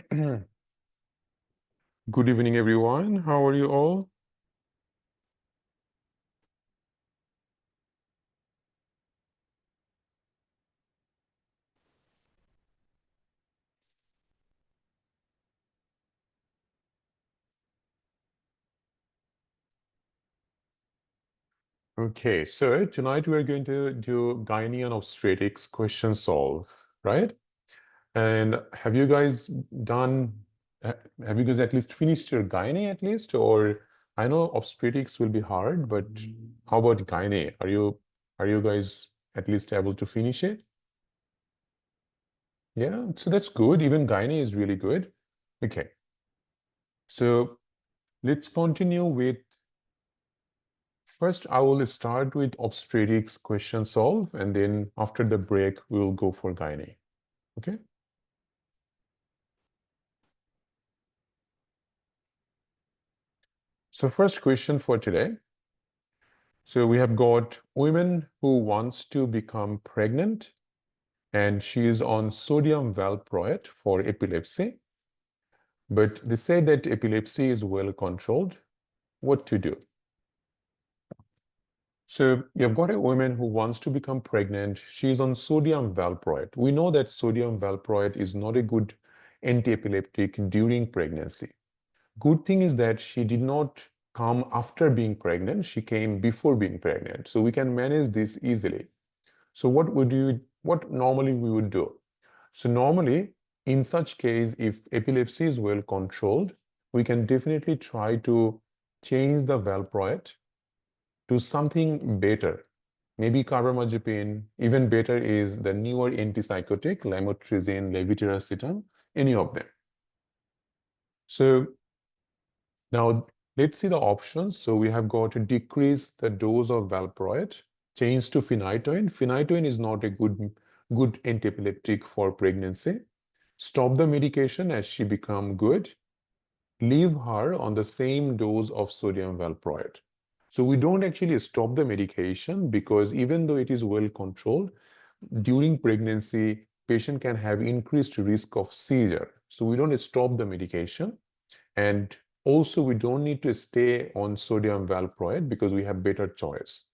Good evening, everyone. How are you all? Okay, so tonight we're going to do gynae and obstetrics question solve, right? And have you guys at least finished your gynae at least? Or I know obstetrics will be hard, but how about gynae? Are you guys at least able to finish it? Yeah, so that's good. Even gynae is really good. Okay, so let's continue with. First, I will start with obstetrics question solve, and then after the break, we will go for gynae. Okay? So first question for today. So we have got women who wants to become pregnant, and she is on sodium valproate for epilepsy. But they say that epilepsy is well controlled. What to do? So you've got a woman who wants to become pregnant. She's on sodium valproate. We know that sodium valproate is not a good anti-epileptic during pregnancy. Good thing is that she did not come after being pregnant. She came before being pregnant. So we can manage this easily. So what normally we would do? So normally, in such case, if epilepsy is well controlled, we can definitely try to change the valproate to something better. Maybe carbamazepine. Even better is the newer antipsychotic, lamotrigine, levetiracetam, any of them. So now let's see the options. So we have got to decrease the dose of valproate, change to phenytoin. Phenytoin is not a good antiepileptic for pregnancy. Stop the medication as she become good. Leave her on the same dose of sodium valproate. So we don't actually stop the medication because even though it is well controlled, during pregnancy, patient can have increased risk of seizure. So we don't stop the medication. And also we don't need to stay on sodium valproate because we have better choice.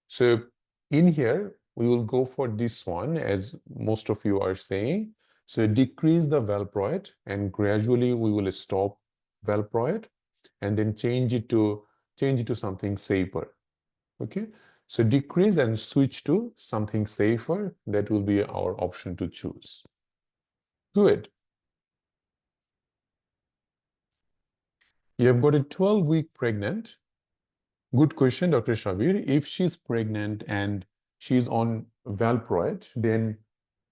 So in here, we will go for this one as most of you are saying. So decrease the valproate and gradually we will stop valproate and then change it to something safer. Okay, so decrease and switch to something safer. That will be our option to choose. Good. You have got a 12-week pregnant. Good question, Dr. Shabir. If she's pregnant and she's on valproate, then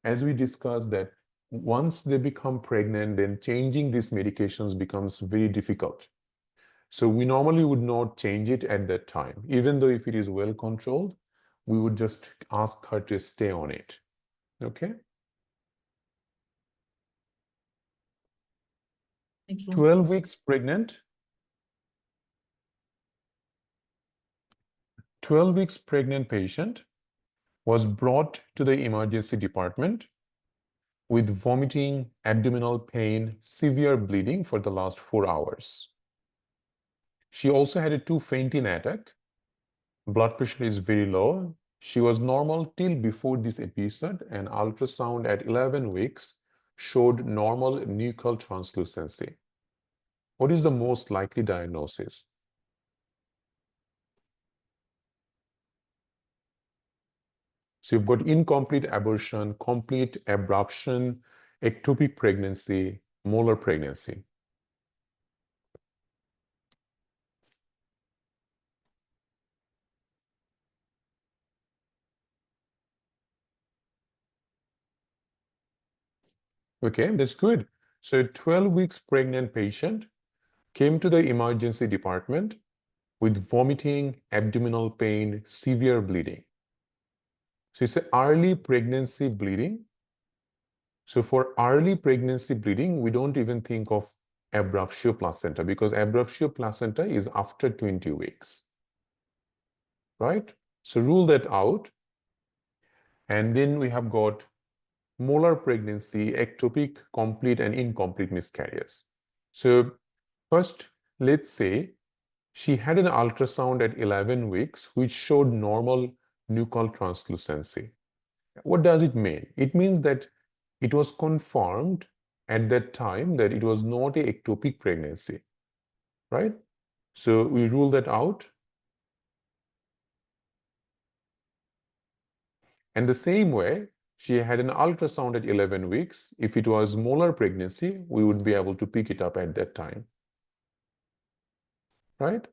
as we discussed that once they become pregnant, then changing these medications becomes very difficult. So we normally would not change it at that time. Even though if it is well controlled, we would just ask her to stay on it. Okay? Thank you. 12 weeks pregnant. 12 weeks pregnant patient was brought to the emergency department with vomiting, abdominal pain, severe bleeding for the last 4 hours. She also had a 2 fainting attack. Blood pressure is very low. She was normal till before this episode, and ultrasound at 11 weeks showed normal nuchal translucency. What is the most likely diagnosis? So you've got incomplete abortion, complete abruption, ectopic pregnancy, molar pregnancy. Okay, that's good. So a 12 weeks pregnant patient came to the emergency department with vomiting, abdominal pain, severe bleeding. So it's an early pregnancy bleeding. So for early pregnancy bleeding, we don't even think of abruptio placenta because abruptio placenta is after 20 weeks, right? So rule that out. And then we have got molar pregnancy, ectopic, complete, and incomplete miscarriages. So first, let's say she had an ultrasound at 11 weeks, which showed normal nuchal translucency. What does it mean? It means that it was confirmed at that time that it was not a ectopic pregnancy, right? So we rule that out. And the same way, she had an ultrasound at 11 weeks. If it was molar pregnancy, we would be able to pick it up at that time, right?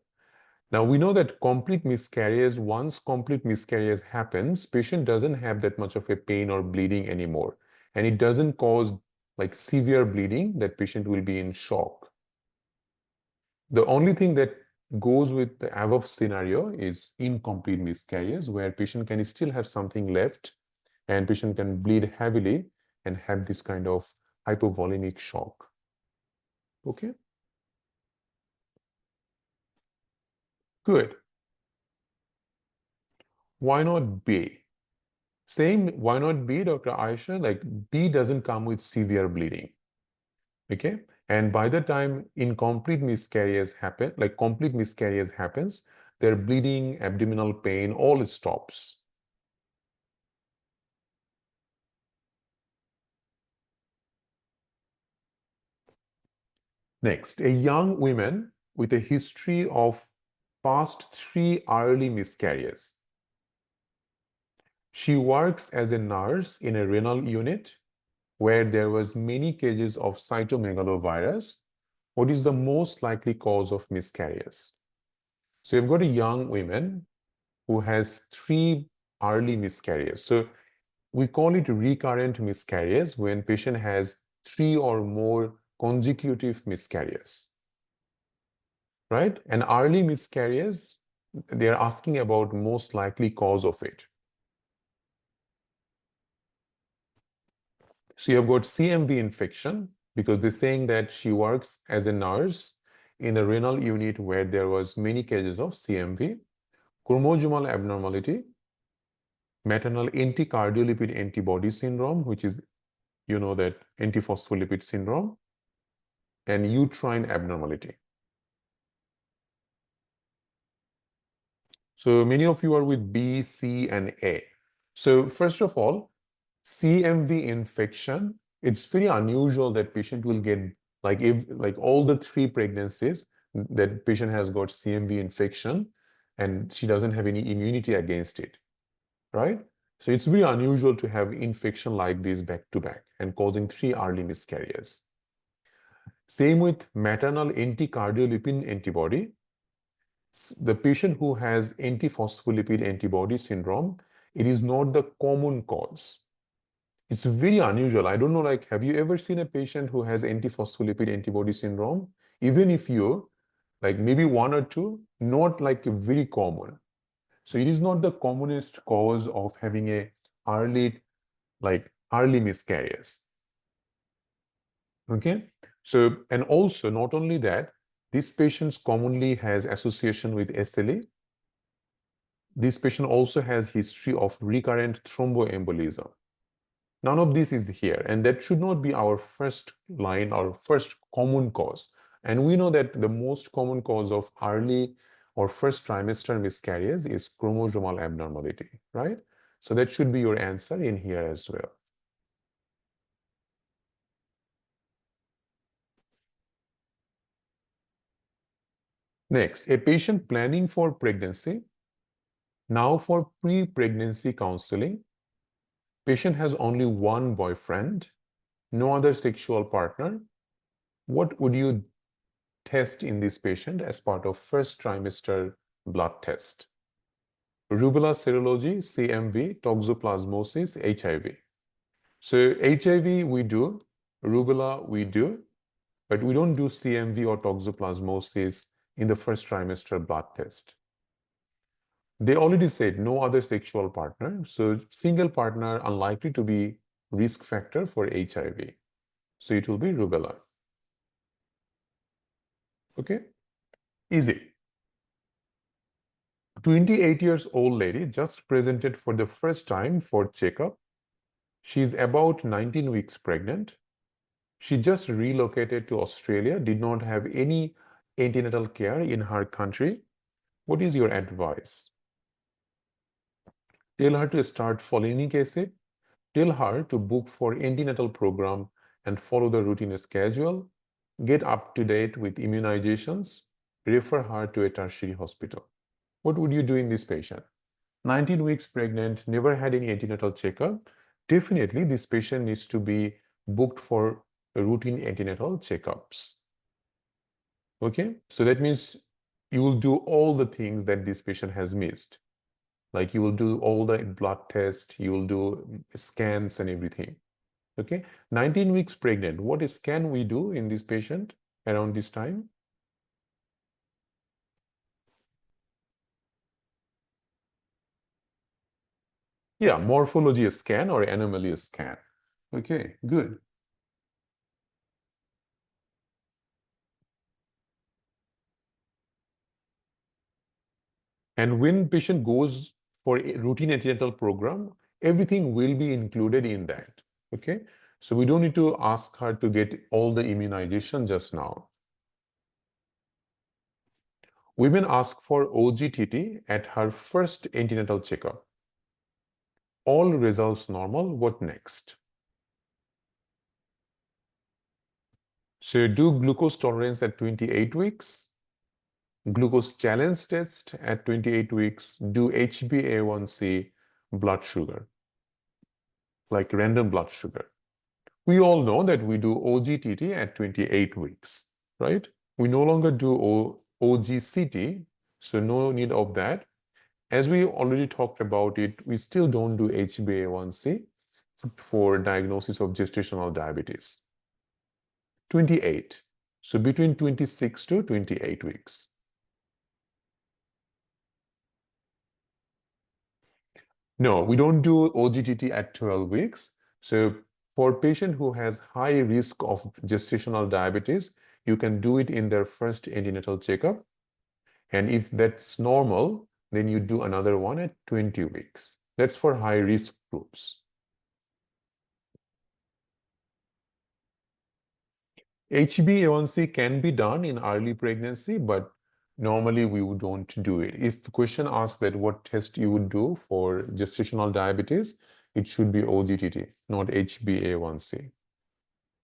Now we know that complete miscarriage, once complete miscarriage happens, patient doesn't have that much of a pain or bleeding anymore. And it doesn't cause like severe bleeding that patient will be in shock. The only thing that goes with the above scenario is incomplete miscarriage, where patient can still have something left and patient can bleed heavily and have this kind of hypovolemic shock. Okay, good. Why not B? Same, why not B, Dr. Aisha? Like B doesn't come with severe bleeding. Okay, and by the time incomplete miscarriage happen, like complete miscarriage happens, their bleeding, abdominal pain, all stops. Next, a young woman with a history of past 3 early miscarriages. She works as a nurse in a renal unit where there was many cases of cytomegalovirus. What is the most likely cause of miscarriage? So you've got a young woman who has 3 early miscarriages. So we call it recurrent miscarriage when patient has 3 or more consecutive miscarriages, right? And early miscarriage, they're asking about most likely cause of it. So you have got CMV infection because they're saying that she works as a nurse in a renal unit where there was many cases of CMV, chromosomal abnormality, maternal anti-cardiolipid antibody syndrome, which is, you know, that antiphospholipid syndrome, and uterine abnormality. So many of you are with B, C, and A. So first of all, CMV infection, it's very unusual that patient will get like all the 3 pregnancies that patient has got CMV infection and she doesn't have any immunity against it, right? So it's very unusual to have infection like this back to back and causing 3 early miscarriages. Same with maternal anti-cardiolipin antibody. The patient who has antiphospholipid antibody syndrome, it is not the common cause. It's very unusual. I don't know, like, have you ever seen a patient who has antiphospholipid antibody syndrome? Even if you, like maybe 1 or 2, not like very common. So it is not the commonest cause of having a early miscarriage. Okay. So, and also not only that, these patients commonly has association with SLE. This patient also has history of recurrent thromboembolism. None of this is here, and that should not be our first line, our first common cause. And we know that the most common cause of early or first trimester miscarriage is chromosomal abnormality, right? So that should be your answer in here as well. Next, a patient planning for pregnancy. Now for pre-pregnancy counseling, patient has only one boyfriend, no other sexual partner. What would you test in this patient as part of first trimester blood test? Rubella serology, CMV, toxoplasmosis, HIV. So HIV we do, rubella we do, but we don't do CMV or toxoplasmosis in the first trimester blood test. They already said no other sexual partner, so single partner unlikely to be risk factor for HIV. So it will be rubella. Okay, easy. 28 years old lady just presented for the first time for checkup. She's about 19 weeks pregnant. She just relocated to Australia, did not have any antenatal care in her country. What is your advice? Tell her to start folinic acid. Tell her to book for antenatal program and follow the routine schedule. Get up to date with immunizations. Refer her to a tertiary hospital. What would you do in this patient? 19 weeks pregnant, never had any antenatal checkup. Definitely, this patient needs to be booked for routine antenatal checkups. Okay, so that means you will do all the things that this patient has missed. Like you will do all the blood tests, you will do scans and everything. Okay, 19 weeks pregnant. What scan we do in this patient around this time? Yeah, morphology scan or anomaly scan. Okay, good. And when patient goes for a routine antenatal program, everything will be included in that. Okay, so we don't need to ask her to get all the immunization just now. Women ask for OGTT at her first antenatal checkup. All results normal. What next? So do glucose tolerance at 28 weeks, glucose challenge test at 28 weeks, do HbA1c, blood sugar, like random blood sugar. We all know that we do OGTT at 28 weeks, right? We no longer do OGCT, so no need of that. As we already talked about it, we still don't do HbA1c for diagnosis of gestational diabetes. 28. So between 26 to 28 weeks. No, we don't do OGTT at 12 weeks. So for patient who has high risk of gestational diabetes, you can do it in their first antenatal checkup. And if that's normal, then you do another one at 20 weeks. That's for high risk groups. HbA1c can be done in early pregnancy, but normally we don't do it. If the question asks that what test you would do for gestational diabetes, it should be OGTT, not HbA1c.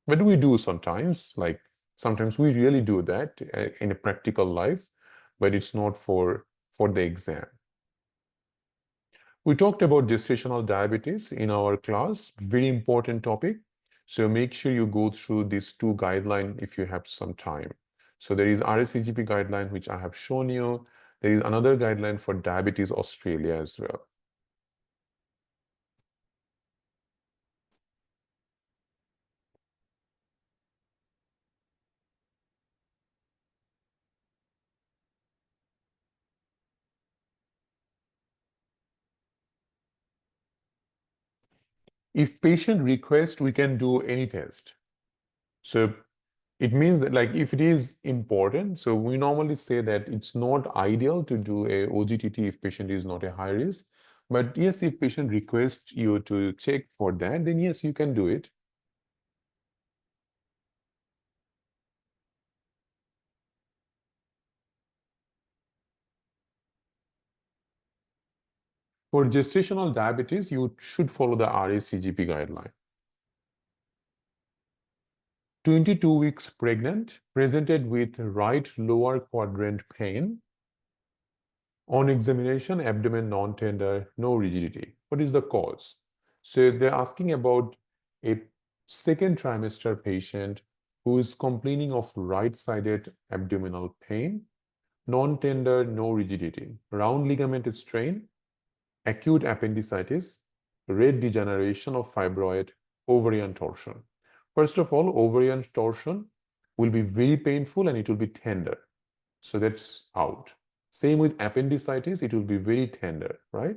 But we do sometimes, like sometimes we really do that in a practical life, but it's not for the exam. We talked about gestational diabetes in our class, very important topic. So make sure you go through these two guidelines if you have some time. So there is RSCGP guideline, which I have shown you. There is another guideline for Diabetes Australia as well. If patient requests, we can do any test. So it means that like if it is important, so we normally say that it's not ideal to do a OGTT if patient is not a high risk. But yes, if patient requests you to check for that, then yes, you can do it. For gestational diabetes, you should follow the RACGP guideline. 22 weeks pregnant, presented with right lower quadrant pain. On examination, abdomen non-tender, no rigidity. What is the cause? So they're asking about a second trimester patient who is complaining of right-sided abdominal pain, non-tender, no rigidity, round ligament strain, acute appendicitis, red degeneration of fibroid, ovarian torsion. First of all, ovarian torsion will be very painful and it will be tender. So that's out. Same with appendicitis, it will be very tender, right?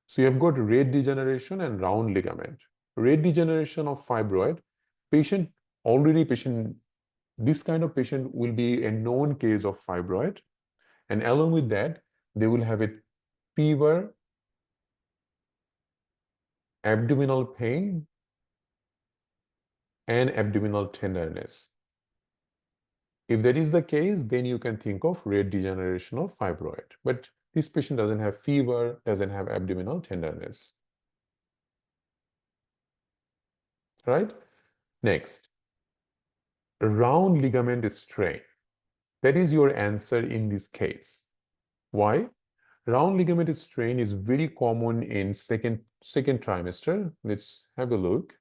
So you have got red degeneration and round ligament. Red degeneration of fibroid, patient, this kind of patient will be a known case of fibroid. And along with that, they will have a fever, abdominal pain and abdominal tenderness. If that is the case, then you can think of rare degeneration of fibroid. But this patient doesn't have fever, doesn't have abdominal tenderness. Right? Next, round ligament strain. That is your answer in this case. Why? Round ligament strain is very common in second trimester. Let's have a look.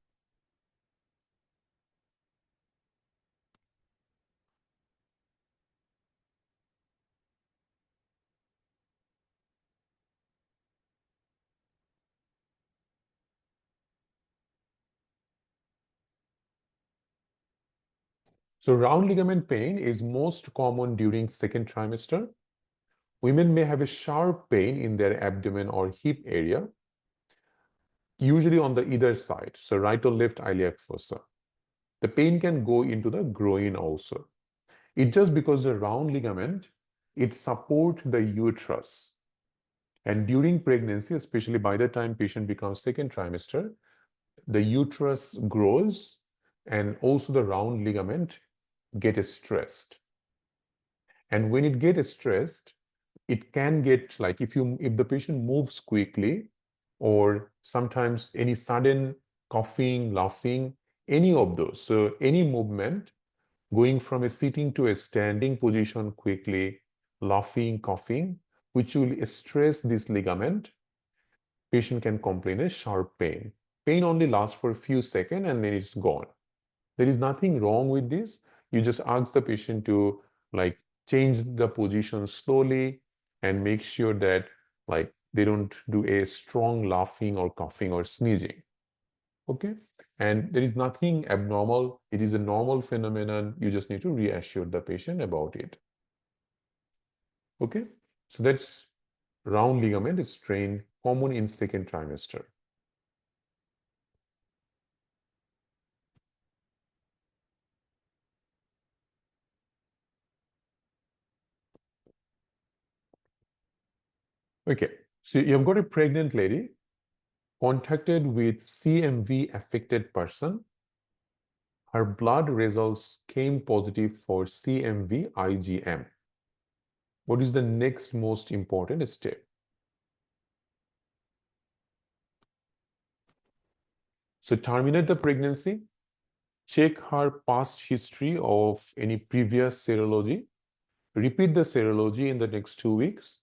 So round ligament pain is most common during second trimester. Women may have a sharp pain in their abdomen or hip area, usually on the either side, so right or left iliac fossa. The pain can go into the groin also. It's just because the round ligament, it supports the uterus. And during pregnancy, especially by the time patient becomes second trimester, the uterus grows and also the round ligament get stressed. And when it gets stressed, it can get like if the patient moves quickly or sometimes any sudden coughing, laughing, any of those. So any movement going from a sitting to a standing position quickly, laughing, coughing, which will stress this ligament, patient can complain of sharp pain. Pain only lasts for a few seconds and then it's gone. There is nothing wrong with this. You just ask the patient to like change the position slowly and make sure that like they don't do a strong laughing or coughing or sneezing. Okay? And there is nothing abnormal. It is a normal phenomenon. You just need to reassure the patient about it. Okay? So that's round ligament strain, common in second trimester. Okay, so you've got a pregnant lady contacted with CMV affected person. Her blood results came positive for CMV IgM. What is the next most important step? So terminate the pregnancy, check her past history of any previous serology, repeat the serology in the next 2 weeks,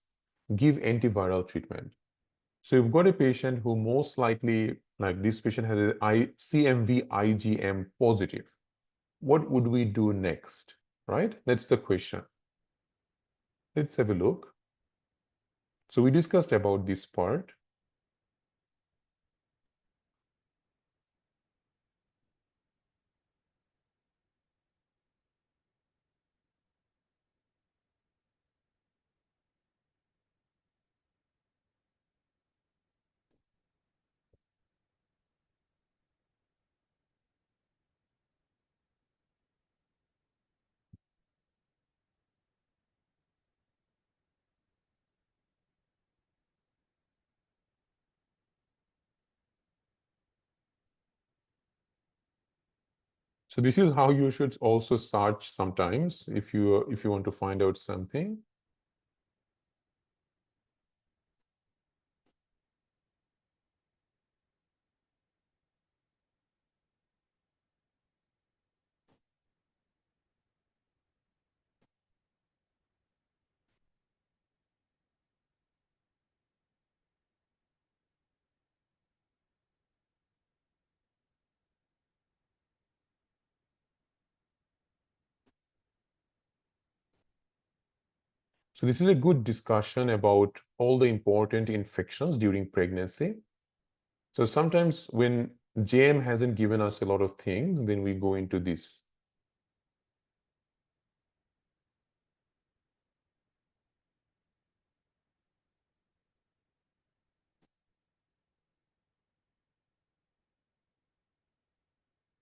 give antiviral treatment. So you've got a patient who most likely, like this patient has a CMV IgM positive. What would we do next, right? That's the question. Let's have a look. So we discussed about this part. So this is how you should also search sometimes if you want to find out something. So this is a good discussion about all the important infections during pregnancy. So sometimes when JM hasn't given us a lot of things, then we go into this.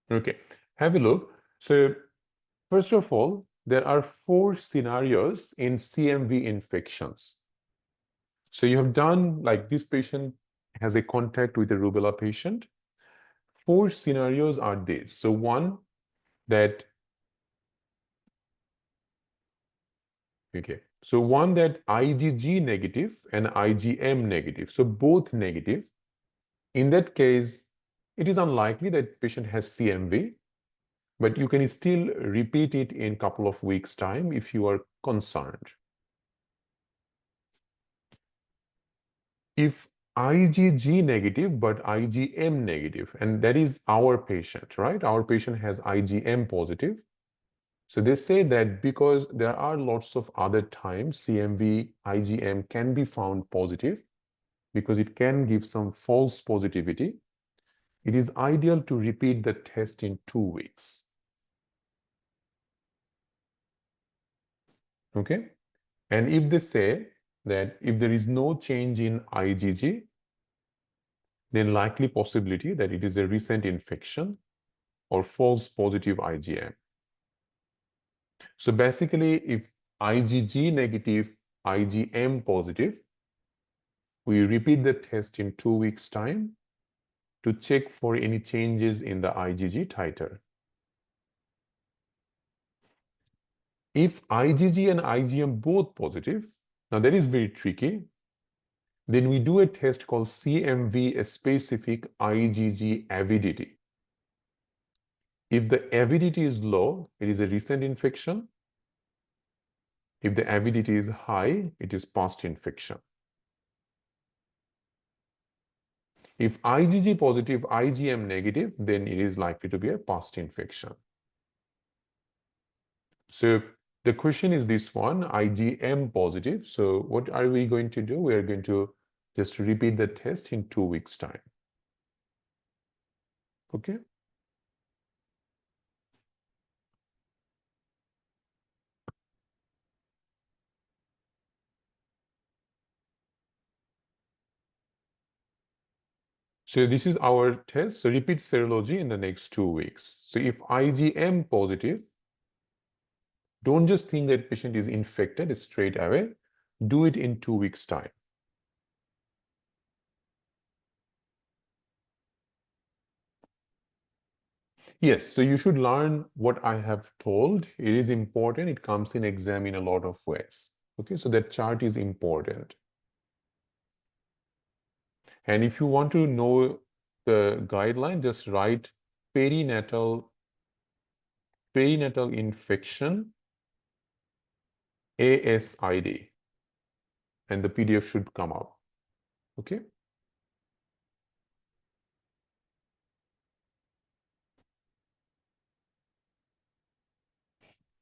Okay, have a look. So first of all, there are 4 scenarios in CMV infections. So you have done like this patient has a contact with a rubella patient, 4 scenarios are these. So one that IgG negative and IgM negative, so both negative. In that case, it is unlikely that patient has CMV, but you can still repeat it in a couple of weeks' time if you are concerned. If IgG negative but IgM negative, and that is our patient, right? Our patient has IgM positive. So they say that because there are lots of other times CMV, IgM can be found positive because it can give some false positivity. It is ideal to repeat the test in 2 weeks. Okay? And if they say that if there is no change in IgG, then likely possibility that it is a recent infection or false positive IgM. So basically, if IgG negative, IgM positive, we repeat the test in 2 weeks' time to check for any changes in the IgG titer. If IgG and IgM both positive, now that is very tricky, then we do a test called CMV specific IgG avidity. If the avidity is low, it is a recent infection. If the avidity is high, it is past infection. If IgG positive, IgM negative, then it is likely to be a past infection. So the question is this one, IgM positive. So what are we going to do? We are going to just repeat the test in 2 weeks' time. Okay. So this is our test. So repeat serology in the next 2 weeks. So if IgM positive, don't just think that patient is infected straight away. Do it in 2 weeks' time. Yes, so you should learn what I have told. It is important. It comes in exam in a lot of ways. Okay, so that chart is important. And if you want to know the guideline, just write perinatal infection ASID, and the PDF should come up. Okay.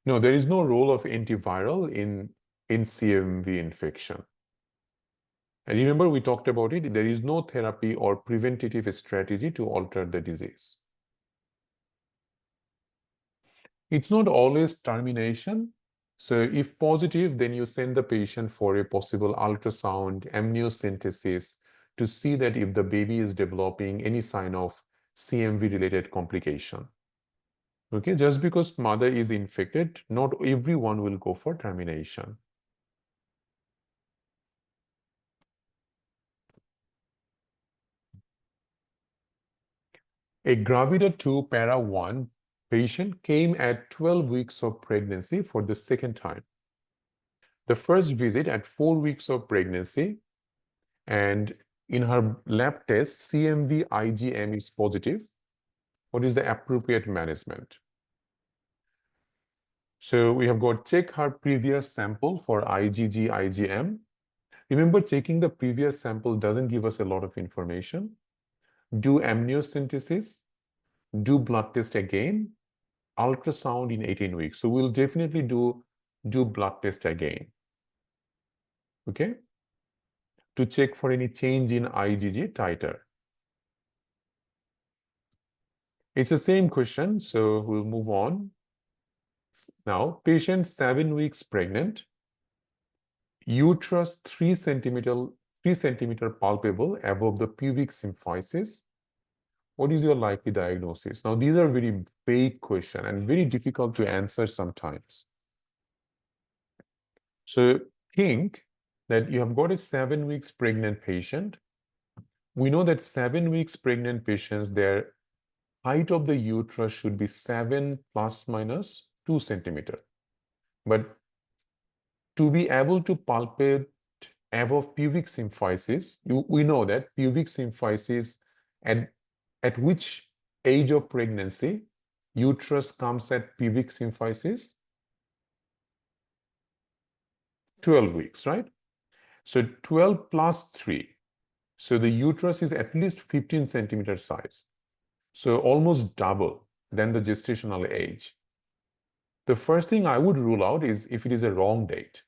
No, there is no role of antiviral in CMV infection. And remember, we talked about it. There is no therapy or preventative strategy to alter the disease. It's not always termination. So if positive, then you send the patient for a possible ultrasound, amniocentesis to see that if the baby is developing any sign of CMV-related complication. Okay, just because mother is infected, not everyone will go for termination. A Gravida 2 Para 1 patient came at 12 weeks of pregnancy for the second time. The first visit at 4 weeks of pregnancy, and in her lab test, CMV IgM is positive. What is the appropriate management? So we have got check her previous sample for IgG, IgM. Remember, checking the previous sample doesn't give us a lot of information. Do amniocentesis, do blood test again, ultrasound in 18 weeks. So we'll definitely do blood test again. Okay? To check for any change in IgG titer. It's the same question, so we'll move on. Now, patient 7 weeks pregnant, uterus 3 centimeter palpable above the pubic symphysis. What is your likely diagnosis? Now, these are very vague questions and very difficult to answer sometimes. So think that you have got a 7 weeks pregnant patient we know that 7 weeks pregnant patients, their height of the uterus should be 7 plus minus 2 centimeter. But to be able to palpate above pubic symphysis, we know that pubic symphysis at which age of pregnancy uterus comes at pubic symphysis? 12 weeks, right? So 12 plus 3. So the uterus is at least 15 centimeter size. So almost double than the gestational age. The first thing I would rule out is if it is a wrong date.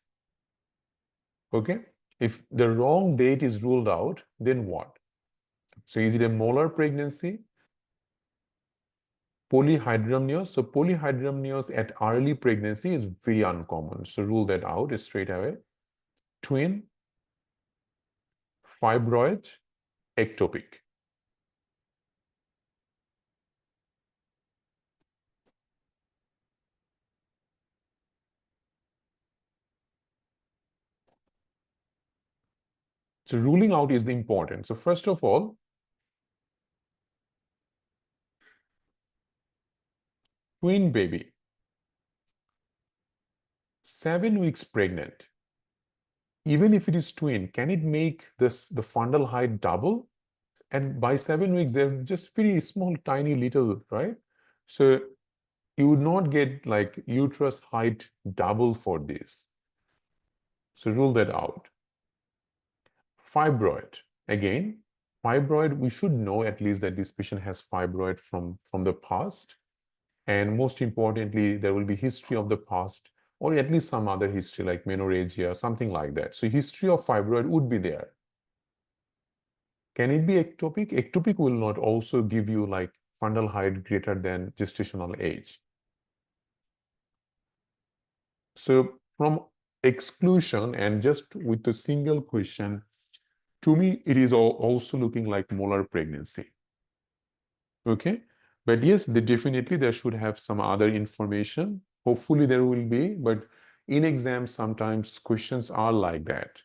Okay? If the wrong date is ruled out, then what? So is it a molar pregnancy? Polyhydramnios. So polyhydramnios at early pregnancy is very uncommon. So rule that out straight away. Twin, fibroid, ectopic. So ruling out is the important. So first of all, twin baby, 7 weeks pregnant. Even if it is twin, can it make the fundal height double? And by 7 weeks, they're just very small, tiny little, right? So you would not get like uterus height double for this. So rule that out. Fibroid. Again, fibroid, we should know at least that this patient has fibroid from the past. And most importantly, there will be history of the past or at least some other history like menorrhagia, something like that. So history of fibroid would be there. Can it be ectopic? Ectopic will not also give you like fundal height greater than gestational age. So from exclusion and just with a single question, to me, it is also looking like molar pregnancy. Okay, but yes, definitely there should have some other information. Hopefully there will be, but in exams, sometimes questions are like that.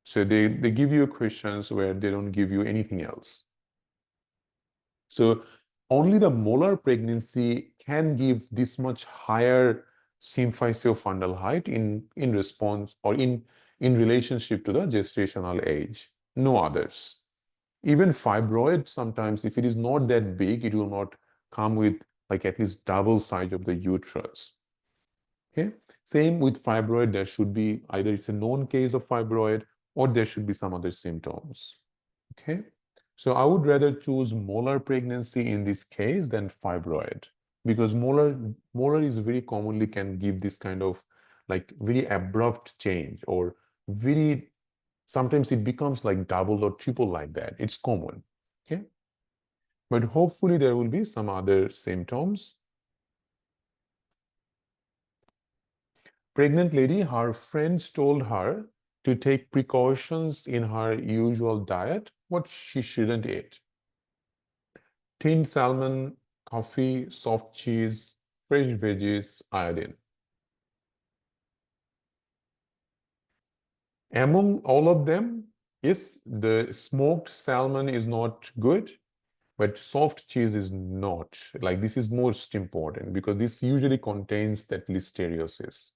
So they give you questions where they don't give you anything else. So only the molar pregnancy can give this much higher symphysiofundal height in response or in relationship to the gestational age. No others. Even fibroid, sometimes if it is not that big, it will not come with like at least double size of the uterus. Okay. Same with fibroid, there should be either it's a known case of fibroid or there should be some other symptoms. Okay. So I would rather choose molar pregnancy in this case than fibroid because molar is very commonly can give this kind of like very abrupt change or very sometimes it becomes like double or triple like that. It's common. Okay. But hopefully there will be some other symptoms. Pregnant lady, her friends told her to take precautions in her usual diet, what she shouldn't eat. Tinned salmon, coffee, soft cheese, fresh veggies, iodine. Among all of them, yes, the smoked salmon is not good, but soft cheese is not. Like this is most important because this usually contains that listeriosis.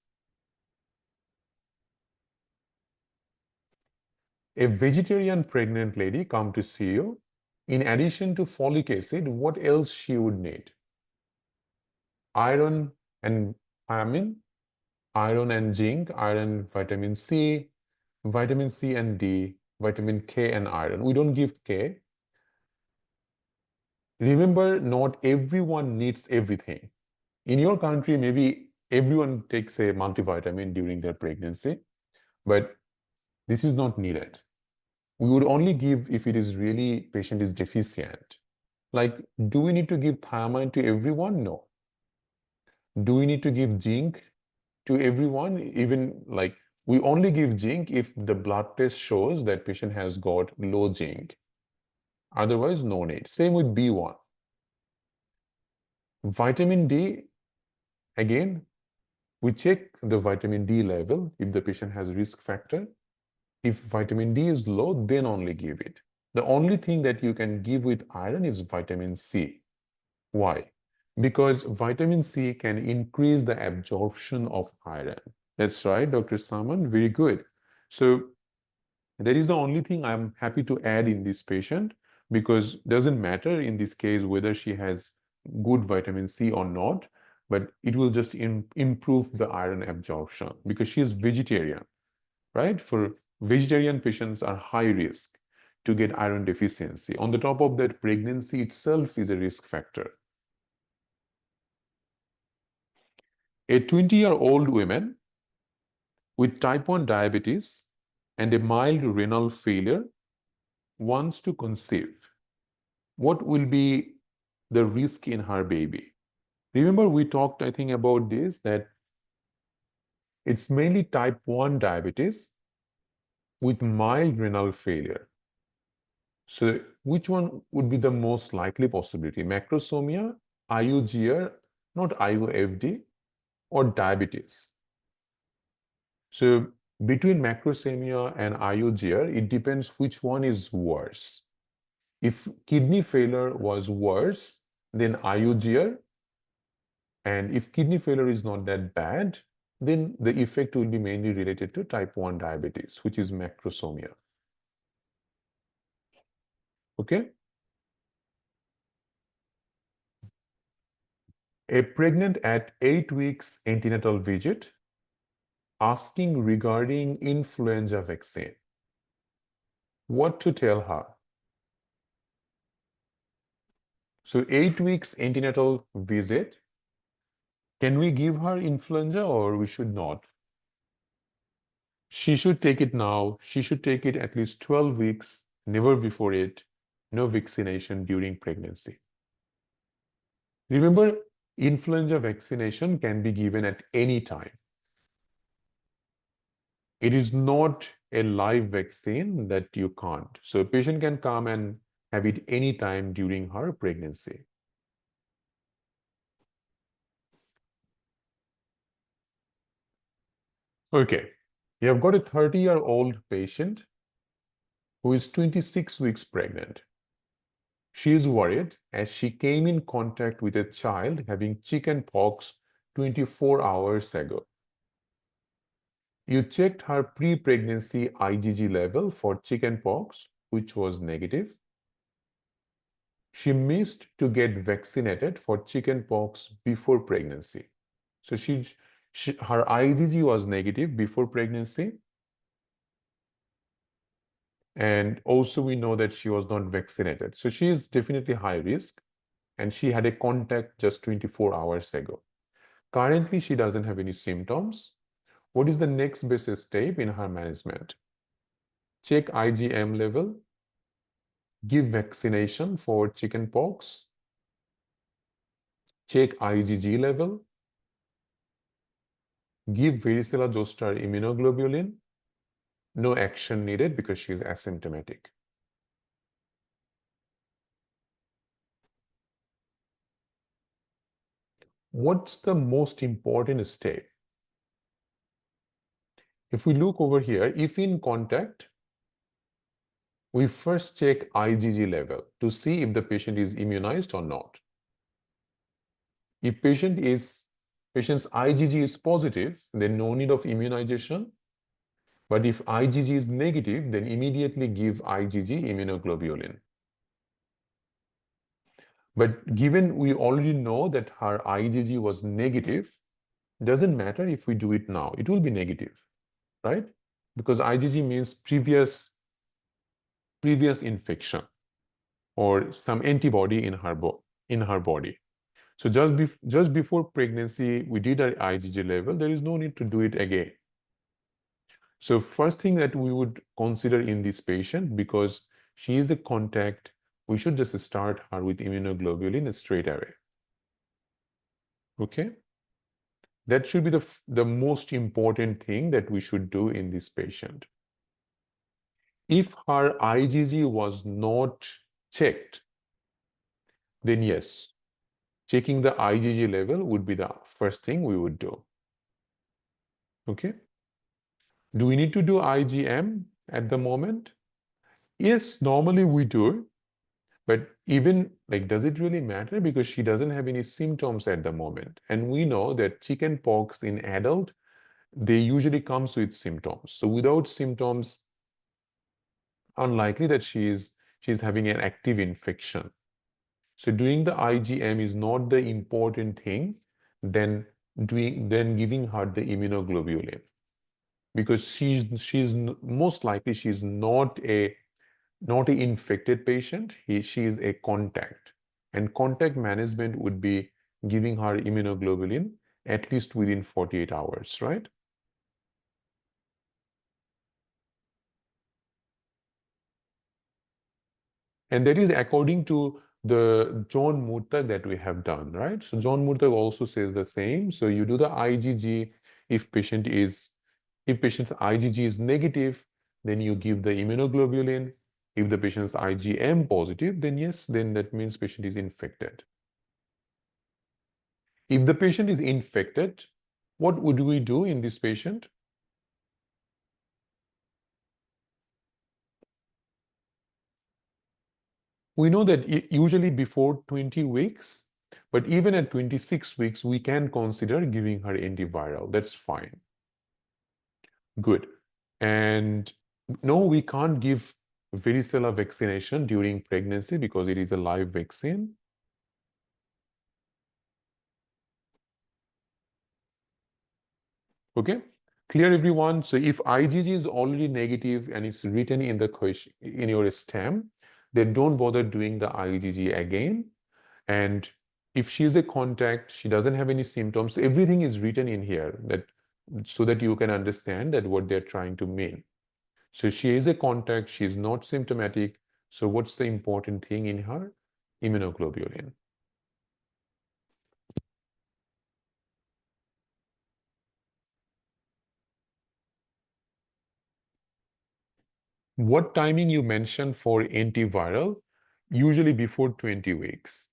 A vegetarian pregnant lady come to see you. In addition to folic acid, what else she would need? Iron and thiamine, iron and zinc, iron, vitamin C and D, vitamin K and iron. We don't give K. Remember, not everyone needs everything. In your country, maybe everyone takes a multivitamin during their pregnancy, but this is not needed. We would only give if it is really patient is deficient. Like, do we need to give thiamine to everyone? No. Do we need to give zinc to everyone? Even like we only give zinc if the blood test shows that patient has got low zinc. Otherwise, no need. Same with B1. Vitamin D, again, we check the vitamin D level if the patient has risk factor. If vitamin D is low, then only give it. The only thing that you can give with iron is vitamin C. Why? Because vitamin C can increase the absorption of iron. That's right, Dr. Saman, very good. So that is the only thing I'm happy to add in this patient, because it doesn't matter in this case whether she has good vitamin C or not, but it will just improve the iron absorption because she is vegetarian, right? For vegetarian patients are high risk to get iron deficiency. On the top of that, pregnancy itself is a risk factor. A 20-year-old woman with type 1 diabetes and a mild renal failure wants to conceive. What will be the risk in her baby? Remember, we talked, I think, about this, that it's mainly type 1 diabetes with mild renal failure. So which one would be the most likely possibility? Macrosomia, IUGR, not IUFD, or diabetes? So between macrosomia and IUGR, it depends which one is worse. If kidney failure was worse, then IUGR, and if kidney failure is not that bad, then the effect will be mainly related to type 1 diabetes, which is macrosomia. Okay? A pregnant at 8 weeks antenatal visit asking regarding influenza vaccine. What to tell her? So 8 weeks antenatal visit, can we give her influenza or we should not? She should take it now. She should take it at least 12 weeks, never before it. No vaccination during pregnancy. Remember, influenza vaccination can be given at any time. It is not a live vaccine that you can't. So a patient can come and have it any time during her pregnancy. Okay, you have got a 30-year-old patient who is 26 weeks pregnant. She is worried as she came in contact with a child having chicken pox 24 hours ago. You checked her pre-pregnancy IgG level for chicken pox, which was negative. She missed to get vaccinated for chicken pox before pregnancy. So her IgG was negative before pregnancy. And also we know that she was not vaccinated. So she is definitely high risk, and she had a contact just 24 hours ago. Currently, she doesn't have any symptoms. What is the next best step in her management? Check IgM level, give vaccination for chicken pox, check IgG level, give varicella zoster immunoglobulin. No action needed because she is asymptomatic. What's the most important step? If we look over here, if in contact, we first check IgG level to see if the patient is immunized or not. If patient's IgG is positive, then no need of immunization. But if IgG is negative, then immediately give IgG immunoglobulin. But given we already know that her IgG was negative, doesn't matter if we do it now. It will be negative, right? Because IgG means previous infection or some antibody in her body. So just before pregnancy, we did our IgG level. There is no need to do it again. So first thing that we would consider in this patient, because she is a contact, we should just start her with immunoglobulin straight away. Okay? That should be the most important thing that we should do in this patient. If her IgG was not checked, then yes, checking the IgG level would be the first thing we would do. Okay? Do we need to do IgM at the moment? Yes, normally we do, but even like, does it really matter? Because she doesn't have any symptoms at the moment. And we know that chicken pox in adult, they usually comes with symptoms. So without symptoms, unlikely that she's having an active infection. So doing the IgM is not the important thing than giving her the immunoglobulin, because she's most likely she's not a infected patient. She is a contact, and contact management would be giving her immunoglobulin at least within 48 hours, right? And that is according to the John Murtagh that we have done, right? So John Murtagh also says the same. So you do the IgG. If patient's IgG is negative, then you give the immunoglobulin. If the patient's IgM positive, then yes, then that means patient is infected. If the patient is infected, what would we do in this patient? We know that usually before 20 weeks, but even at 26 weeks, we can consider giving her antiviral. That's fine. Good. And no, we can't give varicella vaccination during pregnancy because it is a live vaccine. Okay, clear everyone? So if IgG is already negative and it's written in the question in your stem, then don't bother doing the IgG again. And if she's a contact, she doesn't have any symptoms, everything is written in here that so that you can understand that what they're trying to mean. So she is a contact, she's not symptomatic. So what's the important thing in her? Immunoglobulin. What timing you mentioned for antiviral? Usually before 20 weeks.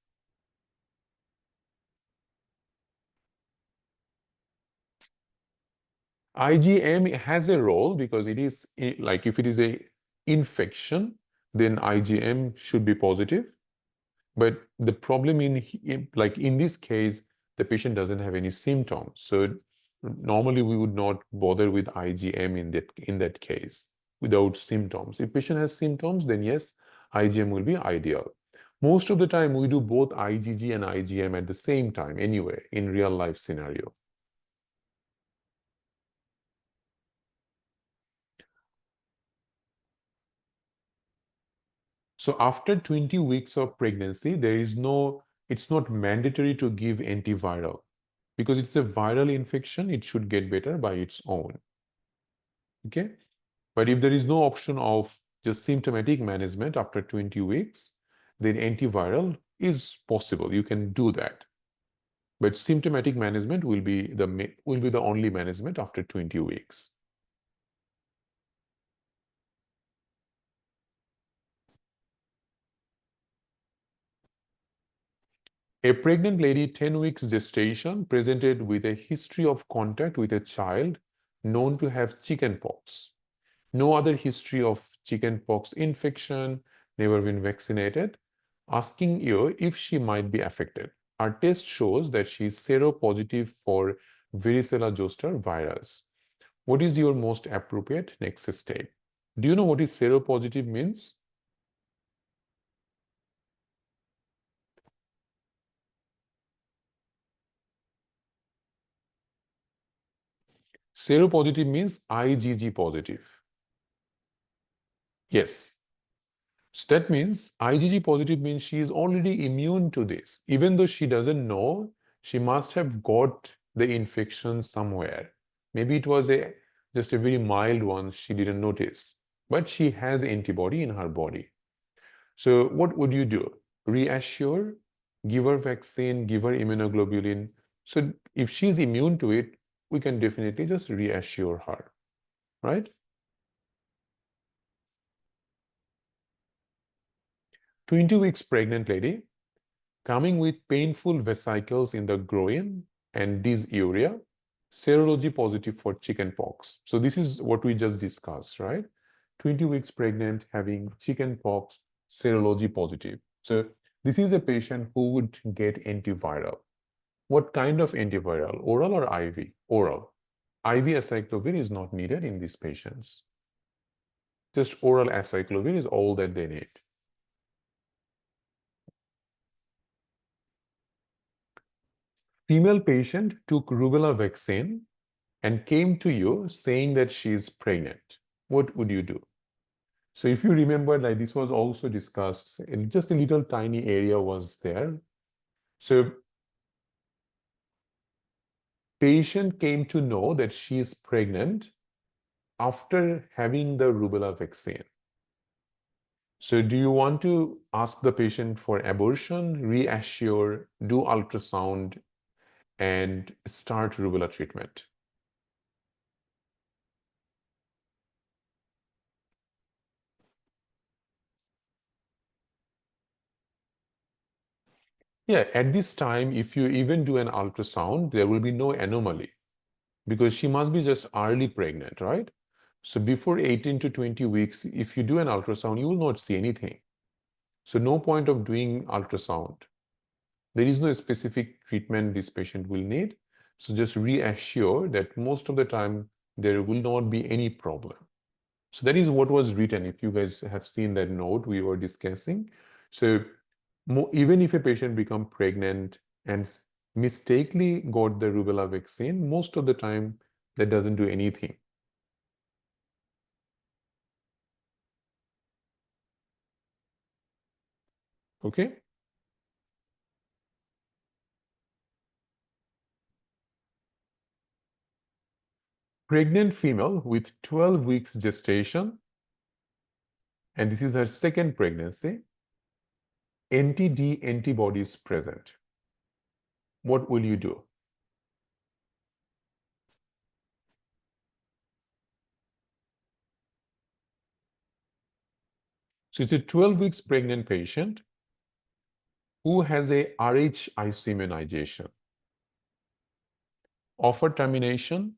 IgM has a role because it is like if it is a infection, then IgM should be positive. But the problem like in this case, the patient doesn't have any symptoms. So normally we would not bother with IgM in that case without symptoms. If patient has symptoms, then yes, IgM will be ideal. Most of the time we do both IgG and IgM at the same time anyway in real life scenario. So after 20 weeks of pregnancy, it's not mandatory to give antiviral because it's a viral infection, it should get better by its own. Okay. But if there is no option of just symptomatic management after 20 weeks, then antiviral is possible. You can do that. But symptomatic management will be the only management after 20 weeks. A pregnant lady, 10 weeks gestation, presented with a history of contact with a child known to have chickenpox. No other history of chickenpox infection, never been vaccinated, asking you if she might be affected. Our test shows that she is seropositive for varicella zoster virus. What is your most appropriate next step? Do you know what is seropositive means? Seropositive means IgG positive. Yes. So that means IgG positive means she is already immune to this. Even though she doesn't know, she must have got the infection somewhere. Maybe it was just a very mild one she didn't notice, but she has antibody in her body. So what would you do? Reassure, give her vaccine, give her immunoglobulin. So if she's immune to it, we can definitely just reassure her, right? 20 weeks pregnant lady, coming with painful vesicles in the groin and dysuria, serology positive for chickenpox. So this is what we just discussed, right? 20 weeks pregnant, having chickenpox, serology positive. So this is a patient who would get antiviral. What kind of antiviral? Oral or IV? Oral. IV acyclovir is not needed in these patients. Just oral acyclovir is all that they need. Female patient took rubella vaccine and came to you saying that she is pregnant. What would you do? So if you remember, like this was also discussed, and just a little tiny area was there. So patient came to know that she is pregnant after having the rubella vaccine. So do you want to ask the patient for abortion, reassure, do ultrasound, and start rubella treatment? Yeah, at this time, if you even do an ultrasound, there will be no anomaly because she must be just early pregnant, right? So before 18 to 20 weeks, if you do an ultrasound, you will not see anything. So no point of doing ultrasound. There is no specific treatment this patient will need. So just reassure that most of the time there will not be any problem. So that is what was written. If you guys have seen that note we were discussing. So even if a patient become pregnant and mistakenly got the rubella vaccine, most of the time that doesn't do anything. Okay. Pregnant female with 12 weeks gestation, and this is her second pregnancy, anti-D antibodies present. What will you do? So it's a 12 weeks pregnant patient who has a Rh isoimmunization. Offer termination,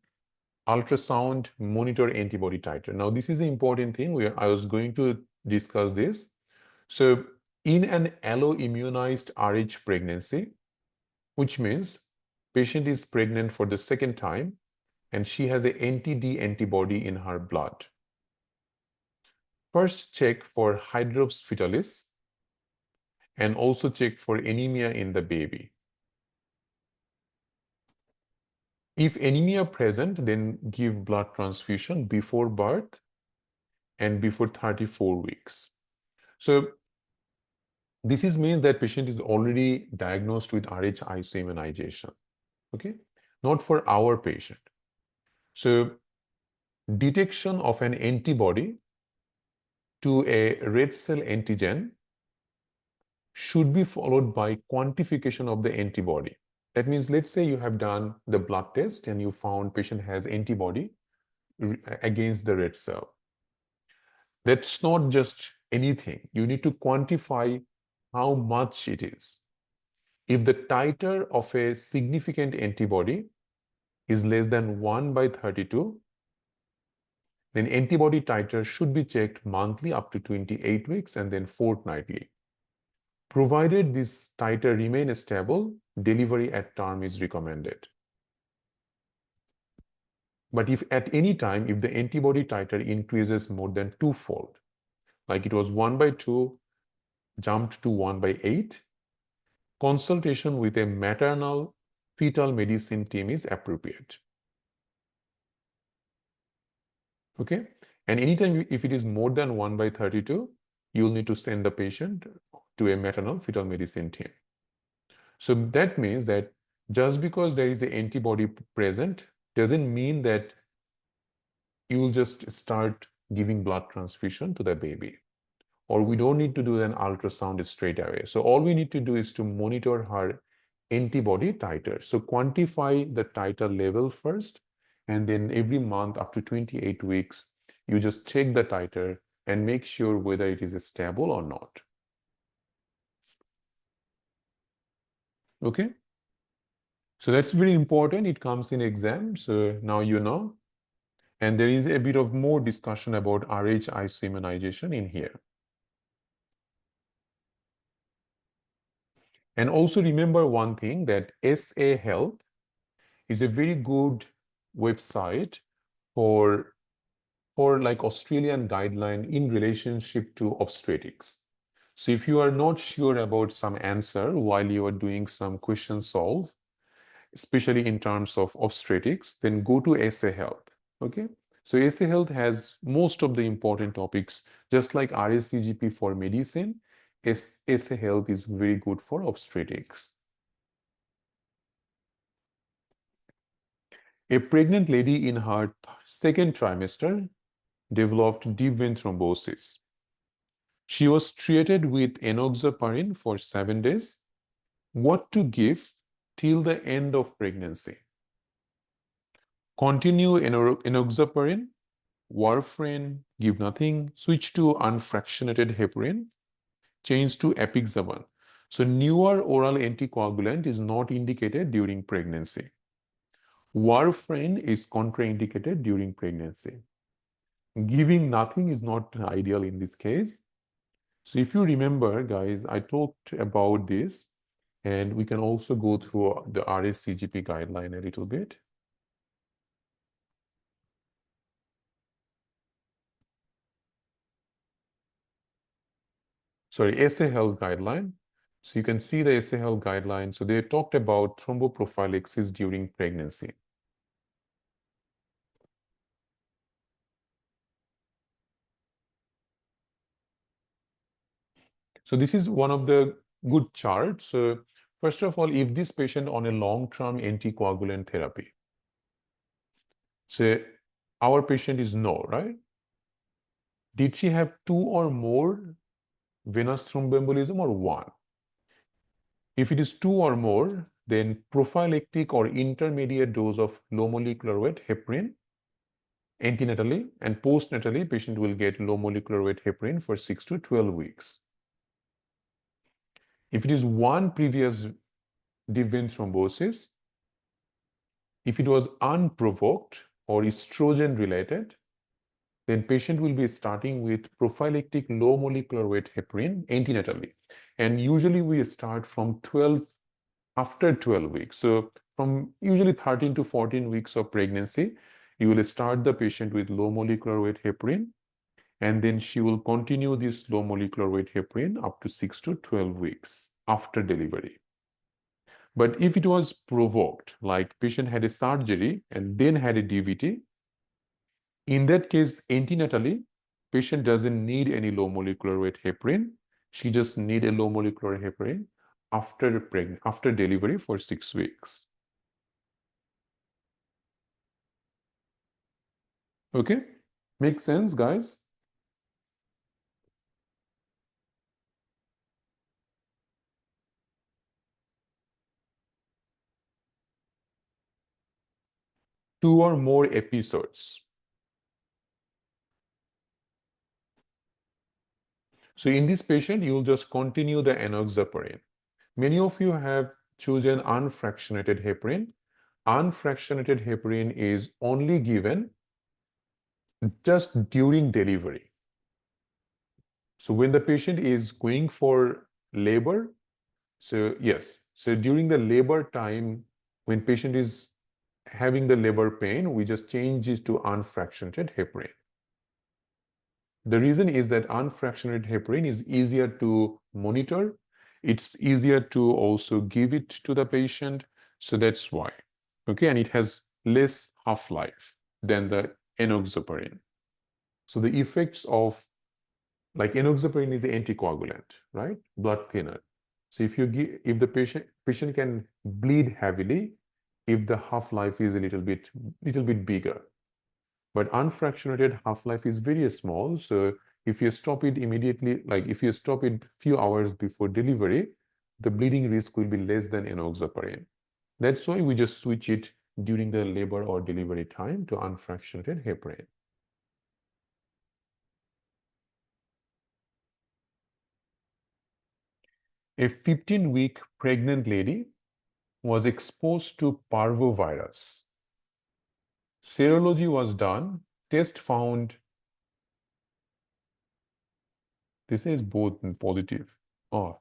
ultrasound, monitor antibody titer. Now, this is an important thing. I was going to discuss this. So in an alloimmunized Rh pregnancy, which means patient is pregnant for the second time and she has an anti-D antibody in her blood. First check for hydrops fetalis and also check for anemia in the baby. If anemia present, then give blood transfusion before birth and before 34 weeks. So this means that patient is already diagnosed with Rh isoimmunization, okay? Not for our patient. So detection of an antibody to a red cell antigen should be followed by quantification of the antibody. That means, let's say you have done the blood test and you found patient has antibody against the red cell. That's not just anything. You need to quantify how much it is. If the titer of a significant antibody is less than 1/32, then antibody titer should be checked monthly up to 28 weeks and then fortnightly. Provided this titer remains stable, delivery at term is recommended. But if at any time, if the antibody titer increases more than twofold, like it was 1/2, jumped to 1/8, consultation with a maternal fetal medicine team is appropriate. Okay? And anytime if it is more than 1/32, you'll need to send the patient to a maternal fetal medicine team. So that means that just because there is an antibody present doesn't mean that you will just start giving blood transfusion to the baby. Or we don't need to do an ultrasound straight away. So all we need to do is to monitor her antibody titer. So quantify the titer level first, and then every month up to 28 weeks, you just check the titer and make sure whether it is stable or not. Okay? So that's very important. It comes in exam. So now you know. And there is a bit of more discussion about Rh isoimmunization in here. And also remember one thing, that SA Health is a very good website for like Australian guideline in relationship to obstetrics. So if you are not sure about some answer while you are doing some question solve, especially in terms of obstetrics, then go to SA Health. Okay. So SA Health has most of the important topics, just like RSCGP for medicine. SA Health is very good for obstetrics. A pregnant lady in her second trimester developed deep vein thrombosis. She was treated with enoxaparin for 7 days. What to give till the end of pregnancy? Continue enoxaparin, warfarin, give nothing, switch to unfractionated heparin, change to apixaban. So newer oral anticoagulant is not indicated during pregnancy. Warfarin is contraindicated during pregnancy. Giving nothing is not ideal in this case. So if you remember, guys, I talked about this, and we can also go through the RSCGP guideline a little bit. Sorry, SA Health guideline. So you can see the SA Health guideline. So they talked about thromboprophylaxis during pregnancy. So this is one of the good charts. So first of all, if this patient on a long-term anticoagulant therapy, so our patient is no, right? Did she have 2 or more venous thromboembolism or 1? If it is 2 or more, then prophylactic or intermediate dose of low molecular weight heparin antenatally, and postnatally, patient will get low molecular weight heparin for 6 to 12 weeks. If it is 1 previous deep vein thrombosis, if it was unprovoked or estrogen related, then patient will be starting with prophylactic low molecular weight heparin antenatally. And usually we start from after 12 weeks. So from usually 13 to 14 weeks of pregnancy, you will start the patient with low molecular weight heparin, and then she will continue this low molecular weight heparin up to 6 to 12 weeks after delivery. But if it was provoked, like patient had a surgery and then had a DVT, in that case, antenatally, patient doesn't need any low molecular weight heparin. She just need a low molecular heparin after delivery for 6 weeks. Okay, makes sense, guys? Two or more episodes. So in this patient, you'll just continue the enoxaparin. Many of you have chosen unfractionated heparin. Unfractionated heparin is only given just during delivery. So when the patient is going for labor, so yes, so during the labor time, when patient is having the labor pain, we just change it to unfractionated heparin. The reason is that unfractionated heparin is easier to monitor. It's easier to also give it to the patient. So that's why. Okay, and it has less half-life than the enoxaparin. So the effects of, like, enoxaparin is the anticoagulant, right? Blood thinner. So if the patient can bleed heavily, if the half-life is a little bit bigger. But unfractionated half-life is very small. So if you stop it immediately, like if you stop it few hours before delivery, the bleeding risk will be less than enoxaparin. That's why we just switch it during the labor or delivery time to unfractionated heparin. A 15-week pregnant lady was exposed to parvovirus. Serology was done test found, this is both positive. Oh,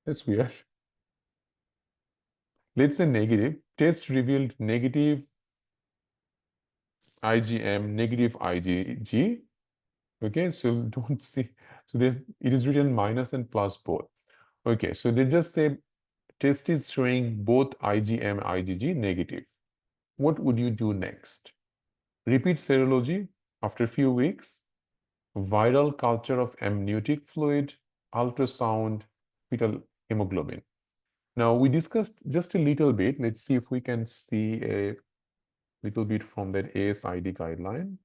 that's weird. Let's say negative. Test revealed negative IgM, negative IgG. Okay, so don't see. So it is written minus and plus both. Okay, so they just say test is showing both IgM, IgG negative. What would you do next? Repeat serology after a few weeks, viral culture of amniotic fluid, ultrasound, fetal hemoglobin. Now, we discussed just a little bit. Let's see if we can see a little bit from that ASID guideline.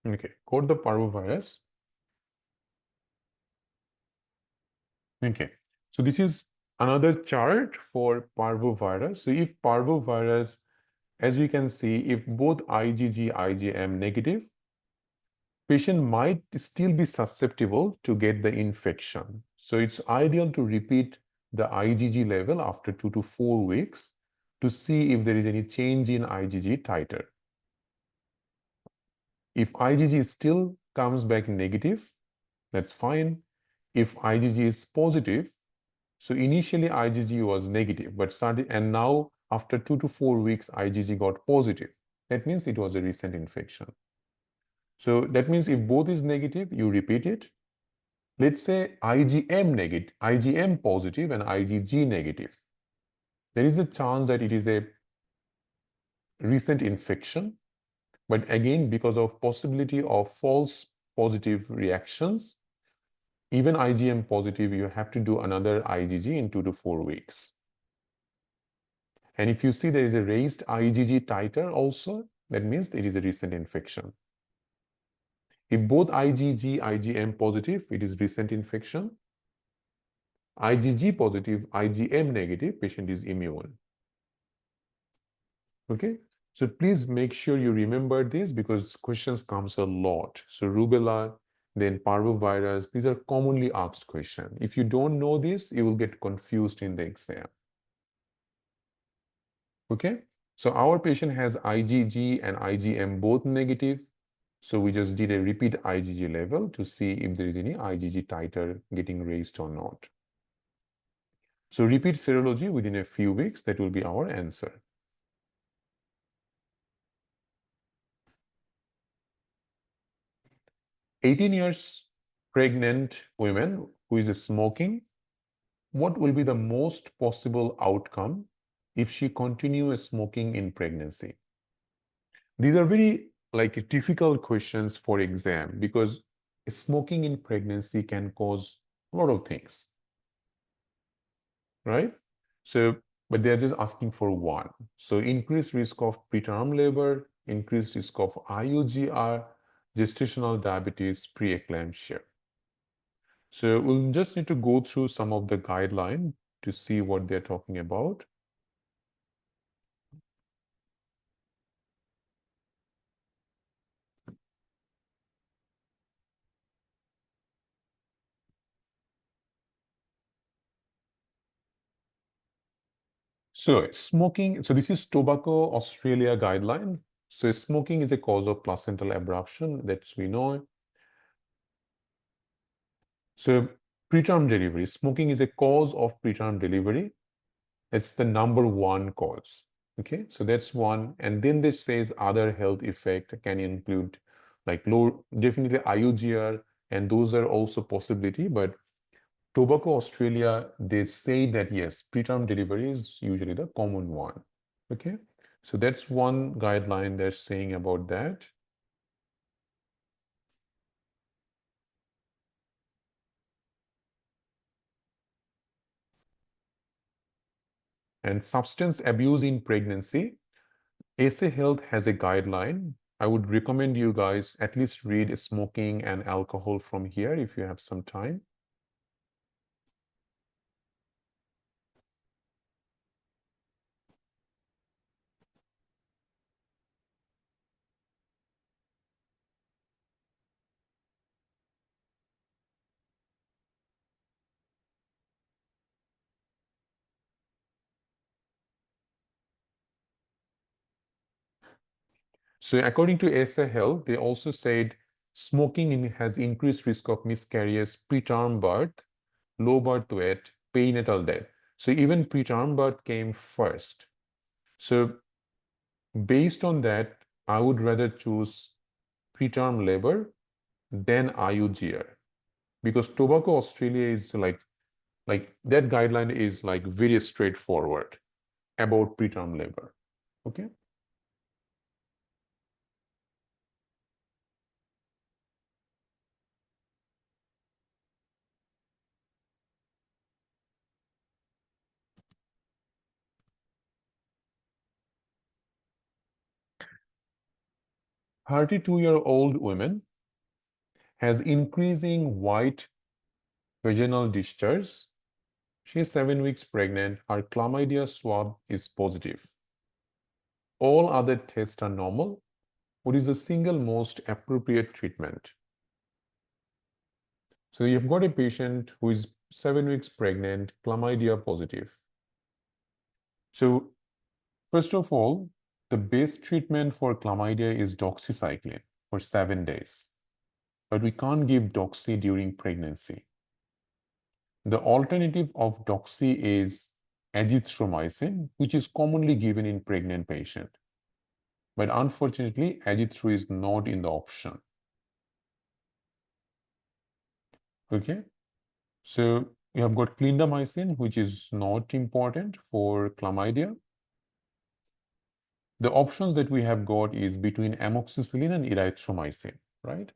Okay, code the parvovirus. Okay, so this is another chart for parvovirus. So if parvovirus, as we can see, if both IgG, IgM negative, patient might still be susceptible to get the infection. So it's ideal to repeat the IgG level after 2 to 4 weeks to see if there is any change in IgG titer. If IgG still comes back negative, that's fine. If IgG is positive, so initially IgG was negative, but and now after 2 to 4 weeks, IgG got positive. That means it was a recent infection. So that means if both is negative, you repeat it. Let's say IgM negative, IgM positive and IgG negative. There is a chance that it is a recent infection, but again, because of possibility of false positive reactions, even IgM positive, you have to do another IgG in 2 to 4 weeks. And if you see there is a raised IgG titer also, that means it is a recent infection. If both IgG, IgM positive, it is recent infection. IgG positive, IgM negative, patient is immune. Okay, so please make sure you remember this because questions comes a lot. So rubella, then parvovirus, these are commonly asked questions. If you don't know this, you will get confused in the exam. Okay, so our patient has IgG and IgM both negative. So we just did a repeat IgG level to see if there is any IgG titer getting raised or not. So repeat serology within a few weeks, that will be our answer. 18 years pregnant women who is smoking, what will be the most possible outcome if she continues smoking in pregnancy? These are very difficult questions for exam because smoking in pregnancy can cause a lot of things, right? So, but they're just asking for one. So increased risk of preterm labor, increased risk of IUGR, gestational diabetes, preeclampsia. So we'll just need to go through some of the guidelines to see what they're talking about. So smoking, so this is Tobacco Australia guideline. So smoking is a cause of placental abruption, that we know. So preterm delivery, smoking is a cause of preterm delivery. It's the number one cause. Okay, so that's one. And then this says other health effect can include low, definitely IUGR, and those are also possibility, but Tobacco Australia, they say that yes, preterm delivery is usually the common one. Okay, so that's one guideline they're saying about that. And substance abuse in pregnancy, SA Health has a guideline. I would recommend you guys at least read smoking and alcohol from here if you have some time. So according to SA Health, they also said smoking has increased risk of miscarriage, preterm birth, low birth weight, perinatal death. So even preterm birth came first. So based on that, I would rather choose preterm labor than IUGR because Tobacco Australia is like that guideline is like very straightforward about preterm labor. Okay. "32-year-old woman has increasing white vaginal discharge. She is 7 weeks pregnant. Her chlamydia swab is positive. All other tests are normal. What is the single most appropriate treatment?" So you've got a patient who is 7 weeks pregnant, chlamydia positive. So first of all, the best treatment for chlamydia is doxycycline for 7 days. But we can't give doxy during pregnancy. The alternative of doxy is azithromycin, which is commonly given in pregnant patient. But unfortunately, azithro is not in the option. Okay, so you have got clindamycin, which is not important for chlamydia. The options that we have got is between amoxicillin and erythromycin, right?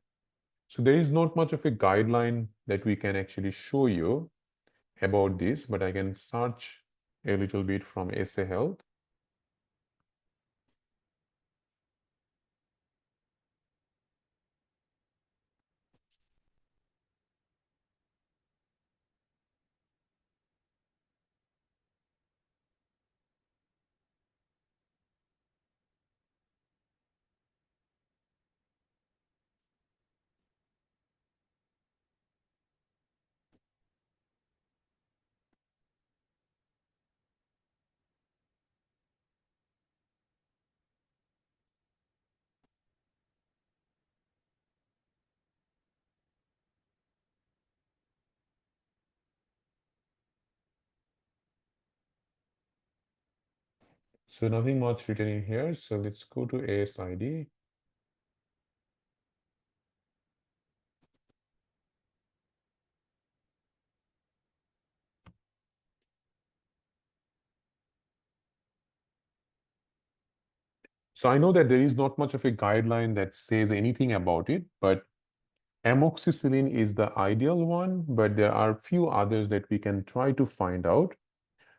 So there is not much of a guideline that we can actually show you about this, but I can search a little bit from SA Health. So nothing much written in here. So let's go to ASID. So I know that there is not much of a guideline that says anything about it, but amoxicillin is the ideal one, but there are few others that we can try to find out.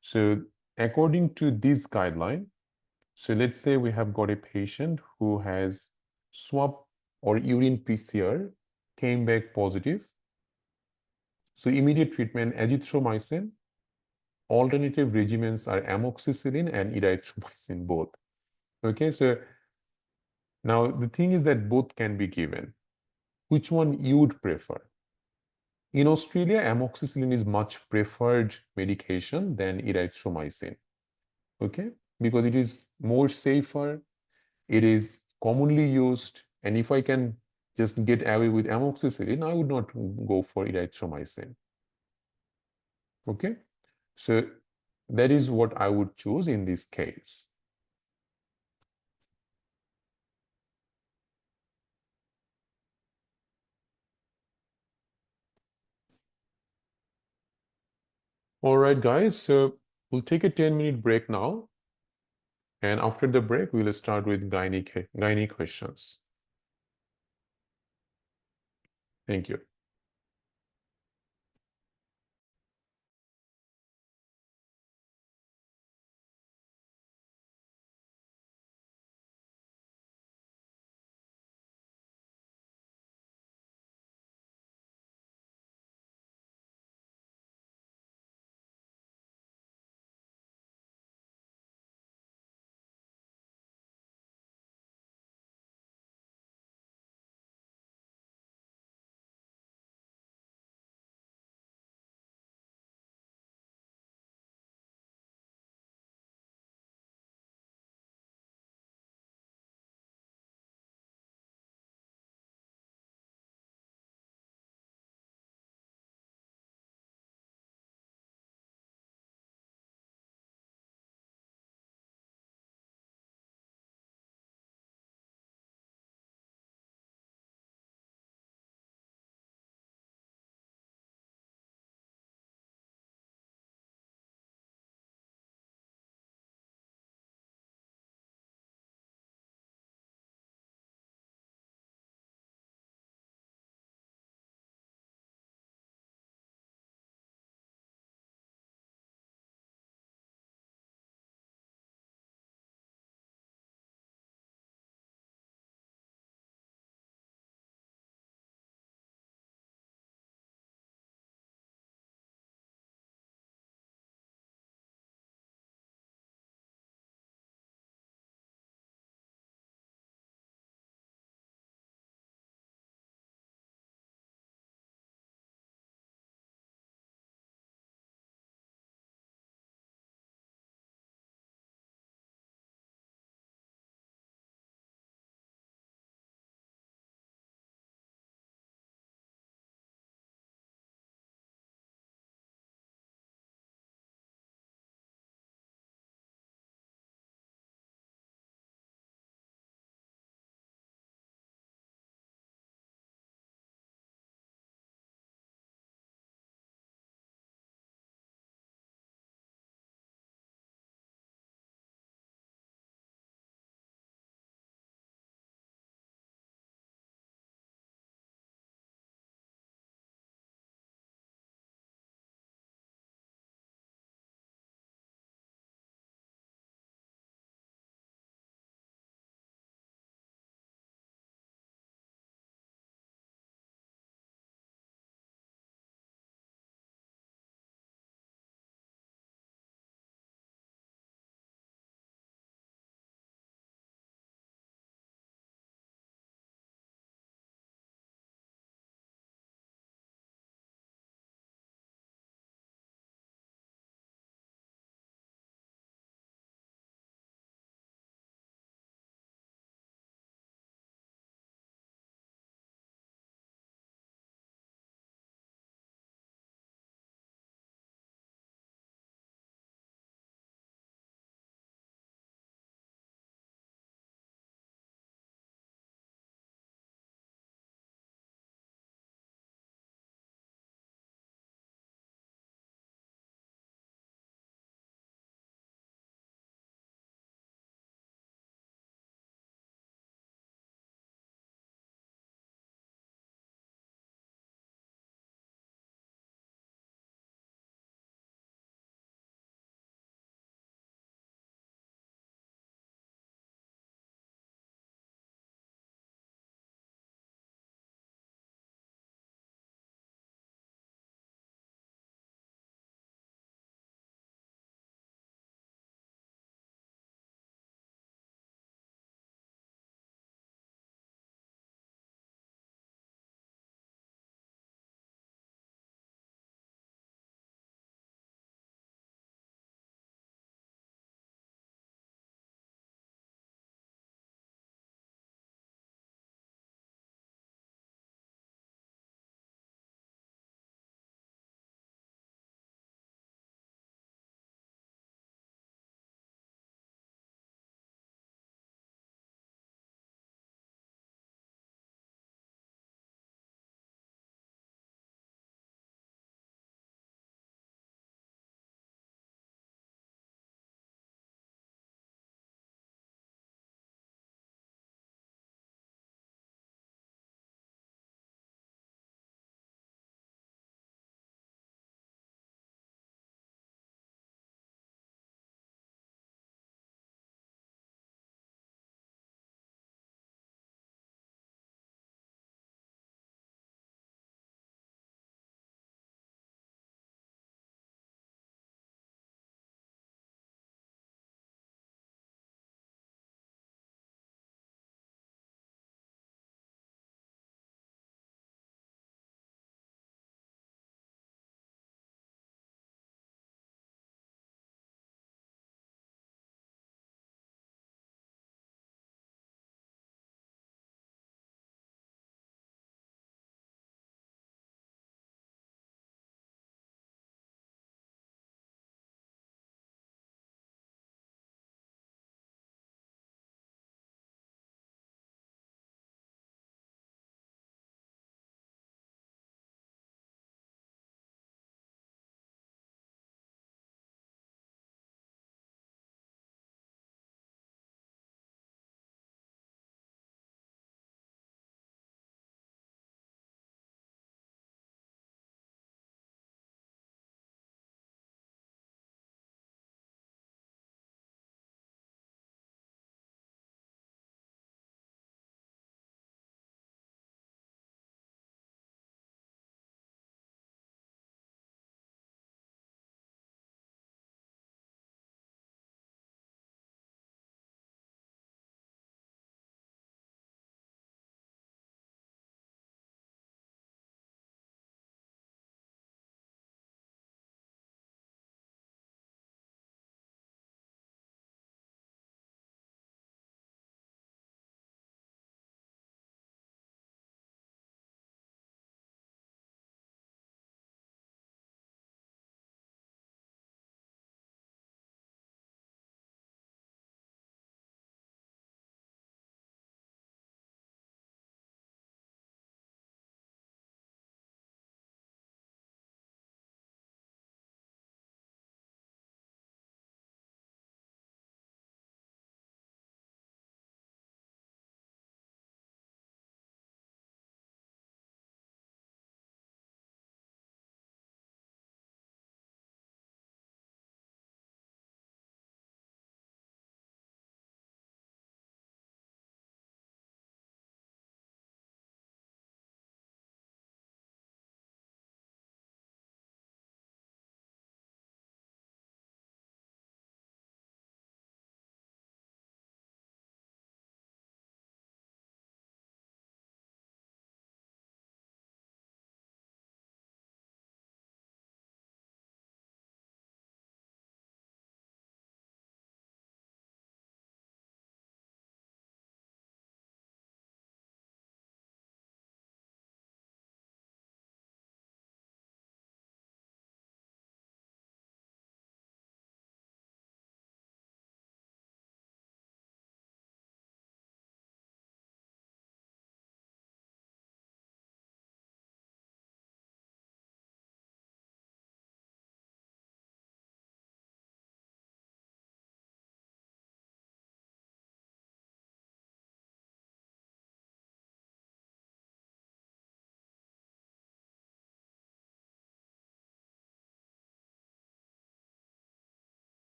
So according to this guideline, so let's say we have got a patient who has swab or urine PCR came back positive. So immediate treatment, azithromycin. Alternative regimens are amoxicillin and erythromycin both. Okay, so now the thing is that both can be given. Which one you would prefer? In Australia, amoxicillin is much preferred medication than erythromycin. Okay, because it is more safer, it is commonly used, and if I can just get away with amoxicillin, I would not go for erythromycin. Okay, so that is what I would choose in this case. All right, guys, so we'll take a 10-minute break now. And after the break, we'll start with gynae questions. Thank you.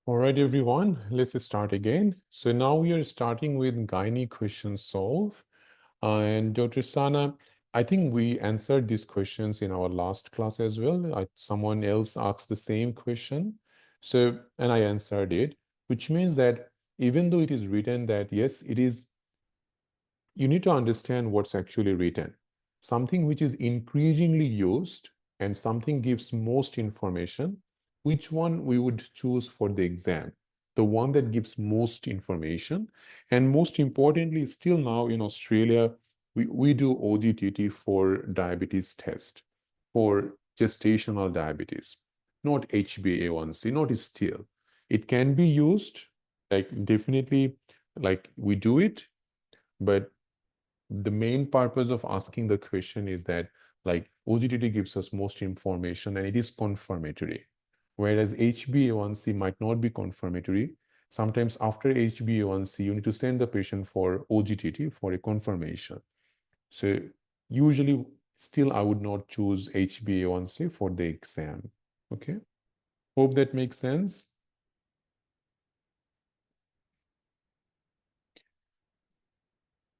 All right, everyone, let's start again. So now we are starting with gynae question solve. And Dr. Sana, I think we answered these questions in our last class as well. Someone else asked the same question. So, and I answered it, which means that even though it is written that, yes, it is, you need to understand what's actually written. Something which is increasingly used and something gives most information, which one we would choose for the exam? The one that gives most information. And most importantly, still now in Australia, we do OGTT for diabetes test, for gestational diabetes, not HbA1c, not still. It can be used, like definitely, like we do it, but the main purpose of asking the question is that like OGTT gives us most information and it is confirmatory. Whereas HbA1c might not be confirmatory. Sometimes after HbA1c, you need to send the patient for OGTT for a confirmation. So usually still I would not choose HbA1c for the exam. Okay. Hope that makes sense.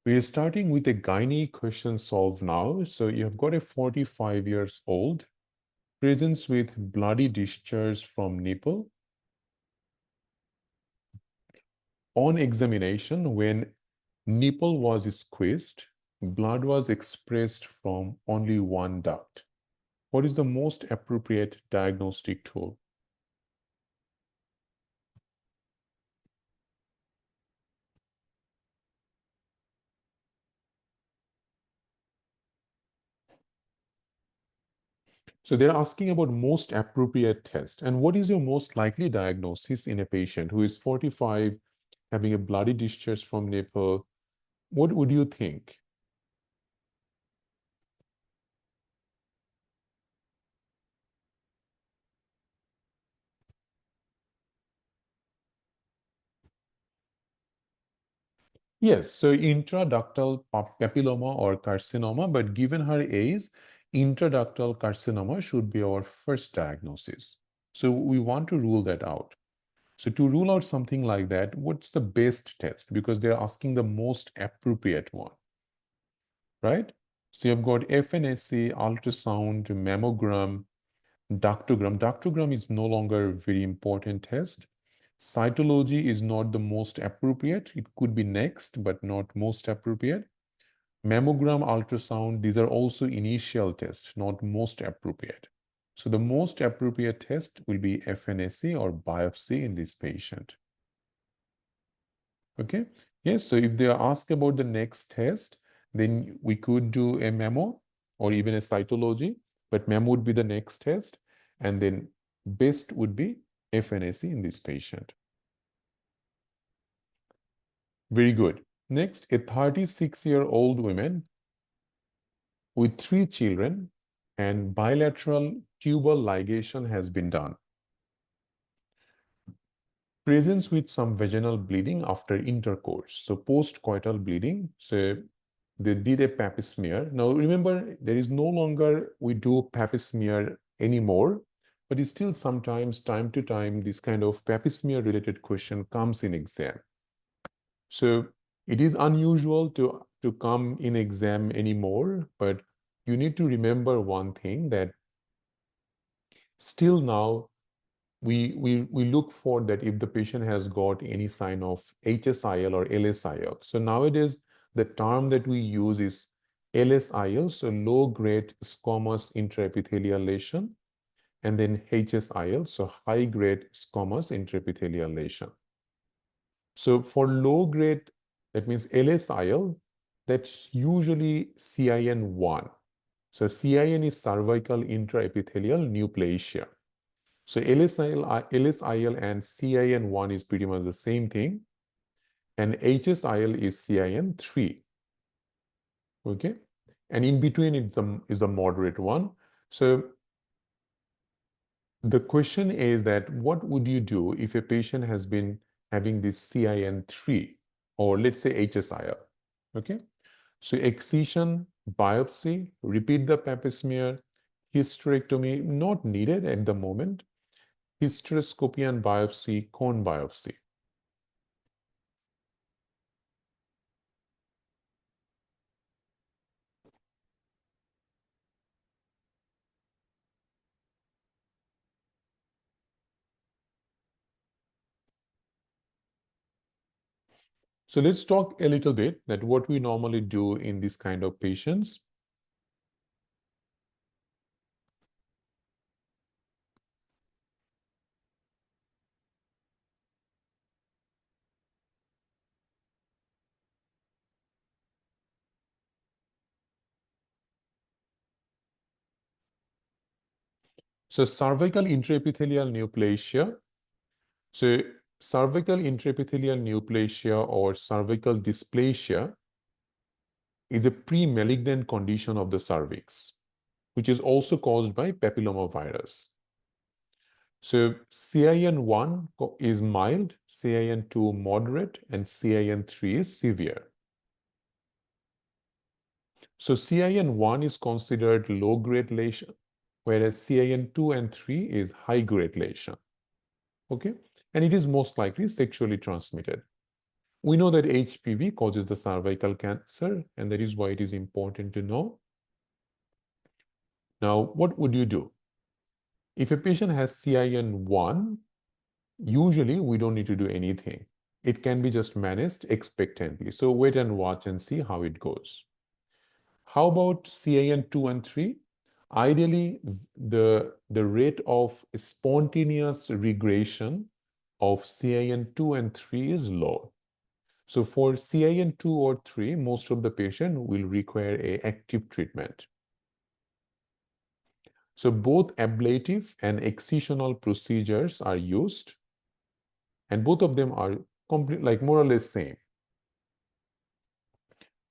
We're starting with a gynae question solve now. So you have got a 45 years old, presents with bloody discharge from nipple. On examination, when nipple was squeezed, blood was expressed from only one duct. What is the most appropriate diagnostic tool? So they're asking about most appropriate test. And what is your most likely diagnosis in a patient who is 45, having a bloody discharge from nipple? What would you think? Yes, so intraductal papilloma or carcinoma, but given her age, intraductal carcinoma should be our first diagnosis. So we want to rule that out. So to rule out something like that, what's the best test? Because they're asking the most appropriate one, right? So you've got FNSC, ultrasound, mammogram, ductogram. Ductogram is no longer a very important test. Cytology is not the most appropriate. It could be next, but not most appropriate. Mammogram, ultrasound, these are also initial tests, not most appropriate. So the most appropriate test will be FNSC or biopsy in this patient. Okay. Yes. So if they are asked about the next test, then we could do a mammo or even a cytology, but mammo would be the next test. And then best would be FNSC in this patient. Very good. Next, a 36-year-old woman with 3 children and bilateral tubal ligation has been done. Presence with some vaginal bleeding after intercourse. So post-coital bleeding. So they did a pap smear. Now remember, there is no longer we do pap smear anymore, but it's still sometimes time to time this kind of pap smear related question comes in exam. So it is unusual to come in exam anymore, but you need to remember one thing that still now we look for that if the patient has got any sign of HSIL or LSIL. So nowadays, the term that we use is LSIL, so low-grade squamous intraepithelial lesion, and then HSIL, so high-grade squamous intraepithelial lesion. So for low-grade, that means LSIL, that's usually CIN1. So CIN is cervical intraepithelial neoplasia. So LSIL and CIN1 is pretty much the same thing. And HSIL is CIN3. Okay. And in between is the moderate one. So the question is that what would you do if a patient has been having this CIN3 or let's say HSIL? Okay. So excision, biopsy, repeat the pap smear, hysterectomy, not needed at the moment. hysteroscopy and biopsy, cone biopsy. So let's talk a little bit that what we normally do in this kind of patients. So cervical intraepithelial neoplasia. So cervical intraepithelial neoplasia or cervical dysplasia is a pre-malignant condition of the cervix, which is also caused by papillomavirus. So CIN1 is mild, CIN2 moderate, and CIN3 is severe. So CIN1 is considered low-grade lesion, whereas CIN2 and 3 is high-grade lesion. Okay? And it is most likely sexually transmitted. We know that HPV causes the cervical cancer, and that is why it is important to know. Now, what would you do? If a patient has CIN1, usually we don't need to do anything. It can be just managed expectantly. So wait and watch and see how it goes. How about CIN2 and 3? Ideally, the rate of spontaneous regression of CIN2 and 3 is low. So for CIN2 or 3, most of the patient will require a active treatment. So both ablative and excisional procedures are used, and both of them are like more or less same.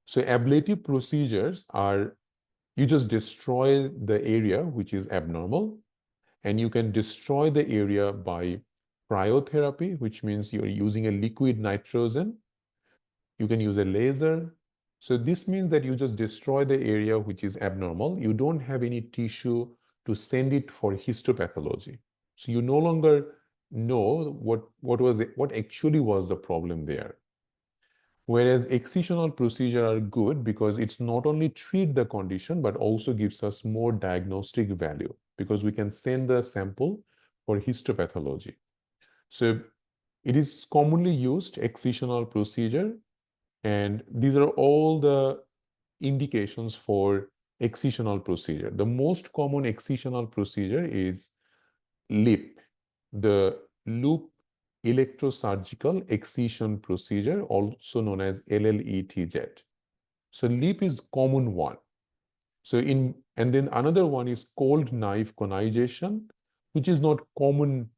So ablative procedures are, you just destroy the area which is abnormal, and you can destroy the area by cryotherapy, which means you're using a liquid nitrogen. You can use a laser. So this means that you just destroy the area which is abnormal. You don't have any tissue to send it for histopathology. So you no longer know what actually was the problem there. Whereas excisional procedure are good because it's not only treat the condition, but also gives us more diagnostic value because we can send the sample for histopathology. So it is commonly used excisional procedure, and these are all the indications for excisional procedure. The most common excisional procedure is LEEP, the loop electrosurgical excision procedure, also known as LLETZ. So LEEP is common one. And then another one is cold knife conization, which is not common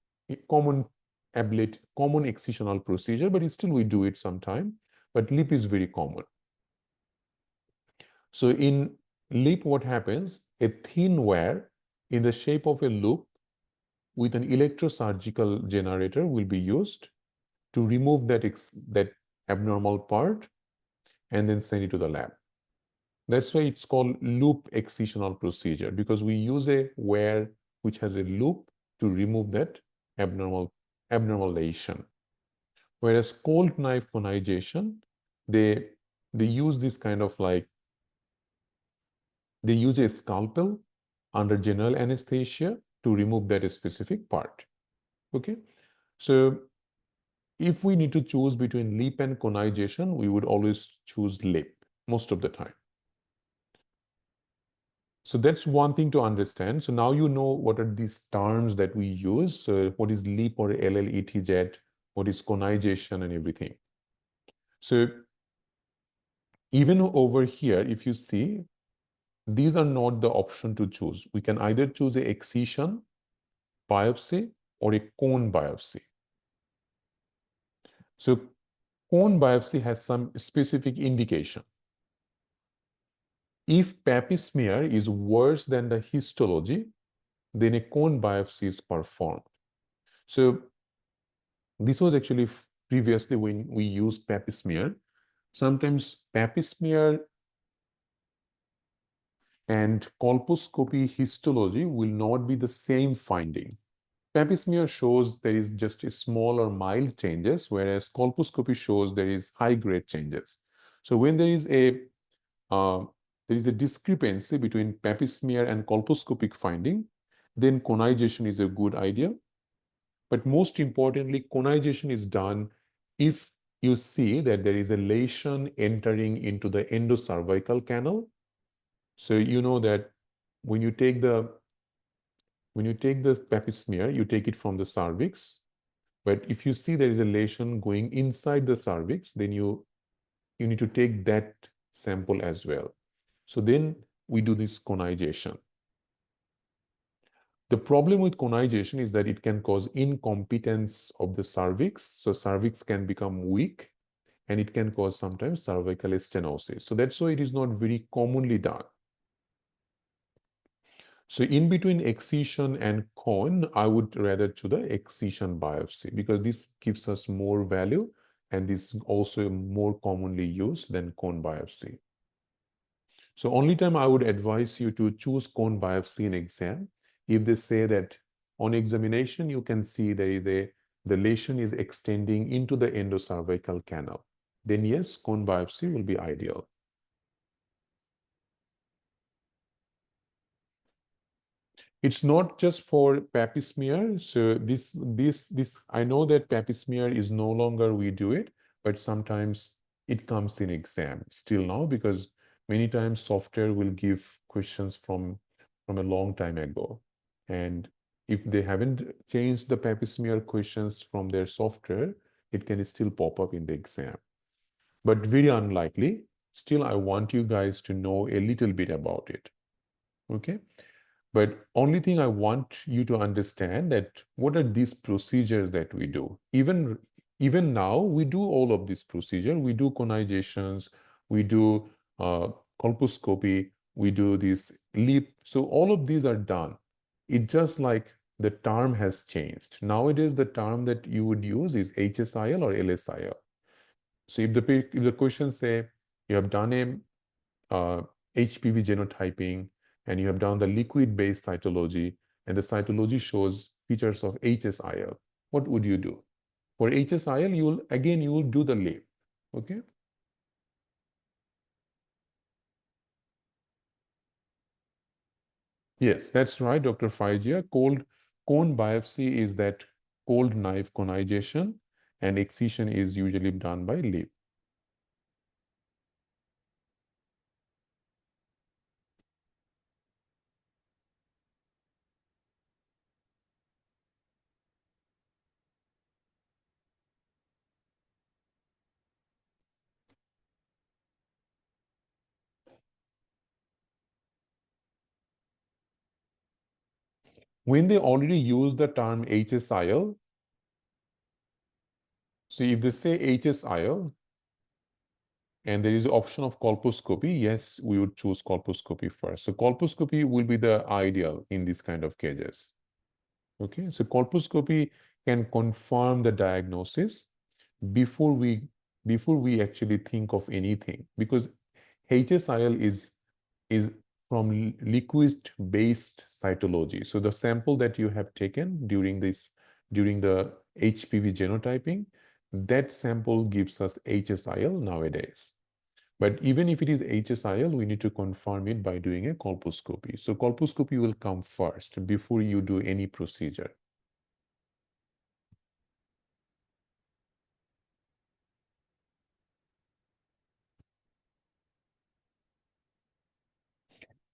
excisional procedure, but still we do it sometime. But LEEP is very common. So in LEEP, what happens? A thin wire in the shape of a loop with an electrosurgical generator will be used to remove that abnormal part and then send it to the lab. That's why it's called loop excisional procedure, because we use a wire which has a loop to remove that abnormal lesion. Whereas cold knife conization, they use this kind of like, they use a scalpel under general anesthesia to remove that specific part. Okay, so if we need to choose between LEEP and conization, we would always choose LEEP most of the time. So that's one thing to understand. So now you know what are these terms that we use. So what is LEEP or LLETZ, what is conization and everything. So even over here, if you see, these are not the option to choose. We can either choose a excision biopsy or a cone biopsy. So cone biopsy has some specific indication. If Pap smear is worse than the histology, then a cone biopsy is performed. So this was actually previously when we used Pap smear. Sometimes Pap smear and colposcopy histology will not be the same finding. Pap smear shows there is just a small or mild changes, whereas colposcopy shows there is high-grade changes. So when uh, there is a discrepancy between Pap smear and colposcopic finding, then conization is a good idea. But most importantly, conization is done if you see that there is a lesion entering into the endocervical canal. So you know that when you take the Pap smear, you take it from the cervix. But if you see there is a lesion going inside the cervix, then you need to take that sample as well. So then we do this conization. The problem with conization is that it can cause incompetence of the cervix. So cervix can become weak and it can cause sometimes cervical stenosis. So that's why it is not very commonly done. So in between excision and con, I would rather to the excision biopsy because this gives us more value and this is also more commonly used than cone biopsy. So only time I would advise you to choose cone biopsy in exam if they say that on examination you can see the lesion is extending into the endocervical canal. Then yes, cone biopsy will be ideal. It's not just for Pap smear. So this I know that Pap smear is no longer we do it, but sometimes it comes in exam still now because many times software will give questions from a long time ago. And if they haven't changed the Pap smear questions from their software, it can still pop up in the exam. But very unlikely. Still, I want you guys to know a little bit about it. Okay. But only thing I want you to understand that what are these procedures that we do? Even now, we do all of these procedure. We do conizations, we do uh, colposcopy, we do this LEEP. So all of these are done. It just like the term has changed. Nowadays, the term that you would use is HSIL or LSIL. So if the question say you have done a HPV genotyping, and you have done the liquid-based cytology, and the cytology shows features of HSIL. What would you do? For HSIL, you will do the LEEP. Okay. Yes, that's right, Dr. Fajia. Cone biopsy is that cold knife conization, and excision is usually done by LEEP. When they already use the term HSIL, so if they say HSIL, and there is the option of colposcopy, yes, we would choose colposcopy first. So colposcopy will be the ideal in this kind of cases. Okay, so colposcopy can confirm the diagnosis before we actually think of anything because HSIL is from liquid-based cytology. So the sample that you have taken during the HPV genotyping, that sample gives us HSIL nowadays. But even if it is HSIL, we need to confirm it by doing a colposcopy. So colposcopy will come first before you do any procedure.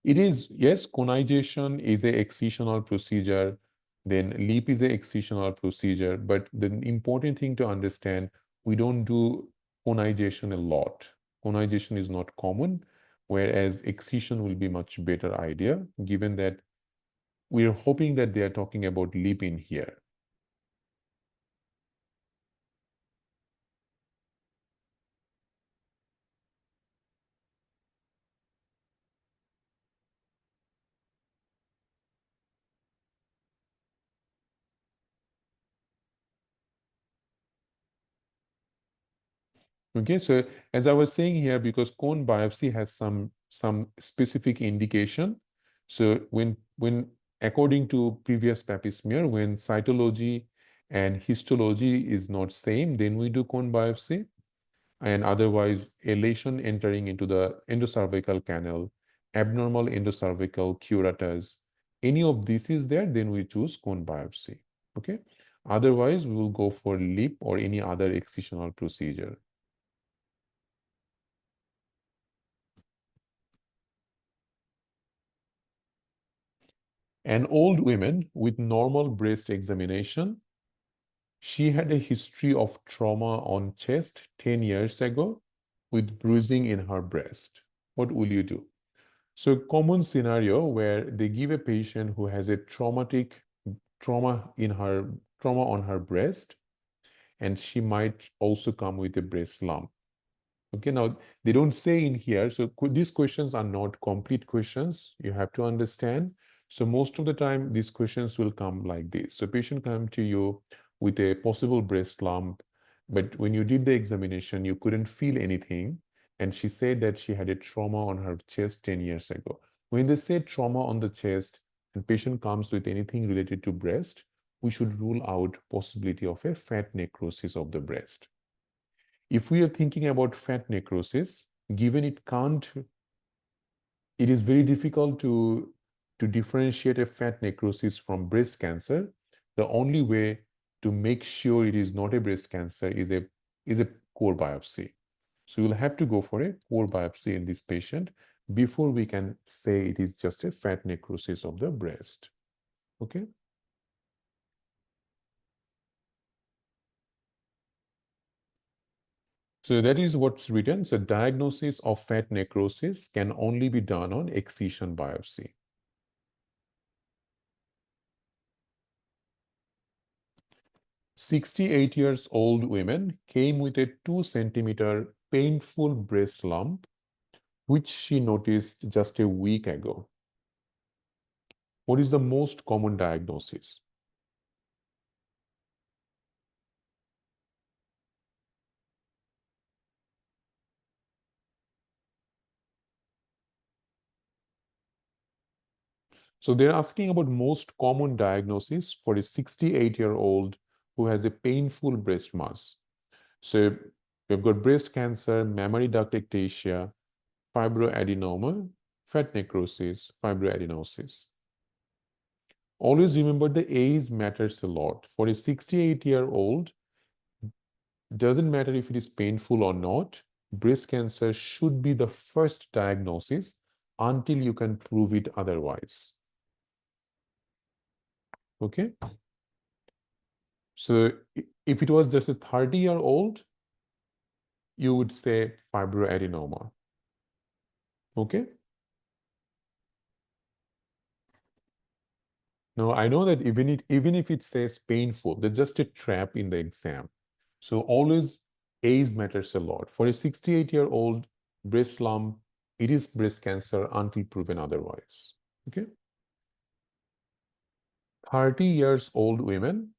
It is, yes, conization is a excisional procedure, then LEEP is a excisional procedure, but the important thing to understand, we don't do conization a lot. Conization is not common, whereas excision will be much better idea, given that we're hoping that they are talking about LEEP in here. Okay, so as I was saying here, because cone biopsy has some specific indication. So when according to previous pap smear, when cytology and histology is not same, then we do cone biopsy. And otherwise, a lesion entering into the endocervical canal, abnormal endocervical curettage, any of this is there, then we choose cone biopsy. Okay. Otherwise, we will go for lip or any other excisional procedure. An old woman with normal breast examination, she had a history of trauma on chest 10 years ago with bruising in her breast. What will you do? So a common scenario where they give a patient who has a trauma on her breast, and she might also come with a breast lump. Okay, now they don't say in here, so these questions are not complete questions. You have to understand. So most of the time, these questions will come like this. So patient come to you with a possible breast lump, but when you did the examination, you couldn't feel anything. And she said that she had a trauma on her chest 10 years ago. When they say trauma on the chest and patient comes with anything related to breast, we should rule out possibility of a fat necrosis of the breast. If we are thinking about fat necrosis, given it is very difficult to differentiate a fat necrosis from breast cancer. The only way to make sure it is not a breast cancer is a core biopsy. So you'll have to go for a core biopsy in this patient before we can say it is just a fat necrosis of the breast. Okay. So that is what's written. So diagnosis of fat necrosis can only be done on excision biopsy. 68 years old woman came with a 2 centimeter painful breast lump, which she noticed just a week ago. What is the most common diagnosis? So they're asking about most common diagnosis for a 68-year-old who has a painful breast mass. So we've got breast cancer, mammary duct ectasia, fibroadenoma, fat necrosis, fibroadenosis. Always remember the age matters a lot. For a 68-year-old, doesn't matter if it is painful or not, breast cancer should be the first diagnosis until you can prove it otherwise. Okay? So if it was just a 30-year-old, you would say fibroadenoma. Okay? Now, I know that even if it says painful, that's just a trap in the exam. So always age matters a lot. For a 68-year-old breast lump, it is breast cancer until proven otherwise. Okay? 30 years old women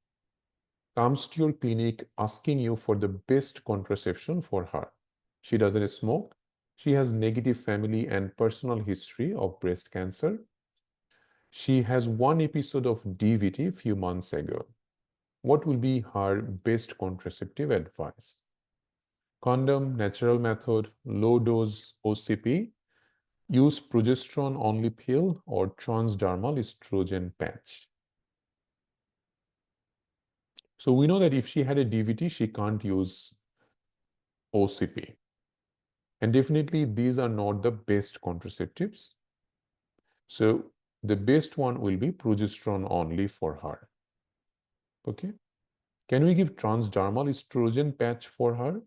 comes to your clinic asking you for the best contraception for her. She doesn't smoke. She has negative family and personal history of breast cancer. She has one episode of DVT a few months ago. What will be her best contraceptive advice? Condom, natural method, low dose OCP, use progesterone only pill, or transdermal estrogen patch. So we know that if she had a DVT, she can't use OCP. And definitely these are not the best contraceptives. So the best one will be progesterone only for her. Okay. Can we give transdermal estrogen patch for her?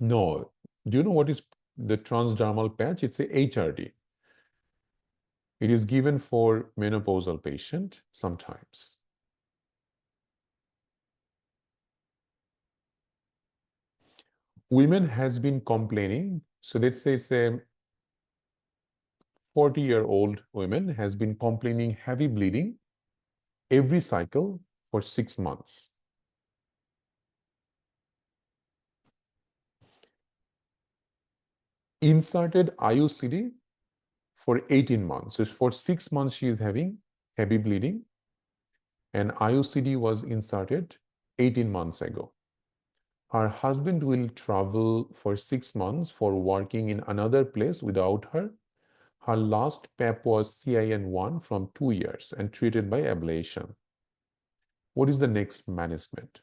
No. Do you know what is the transdermal patch? It's a HRT. It is given for menopausal patient sometimes. Women has been complaining. So let's say it's a 40-year-old woman has been complaining heavy bleeding every cycle for 6 months. Inserted IUCD for 18 months. So for 6 months, she is having heavy bleeding, and IUCD was inserted 18 months ago. Her husband will travel for 6 months for working in another place without her. Her last PEP was CIN1 from 2 years and treated by ablation. What is the next management?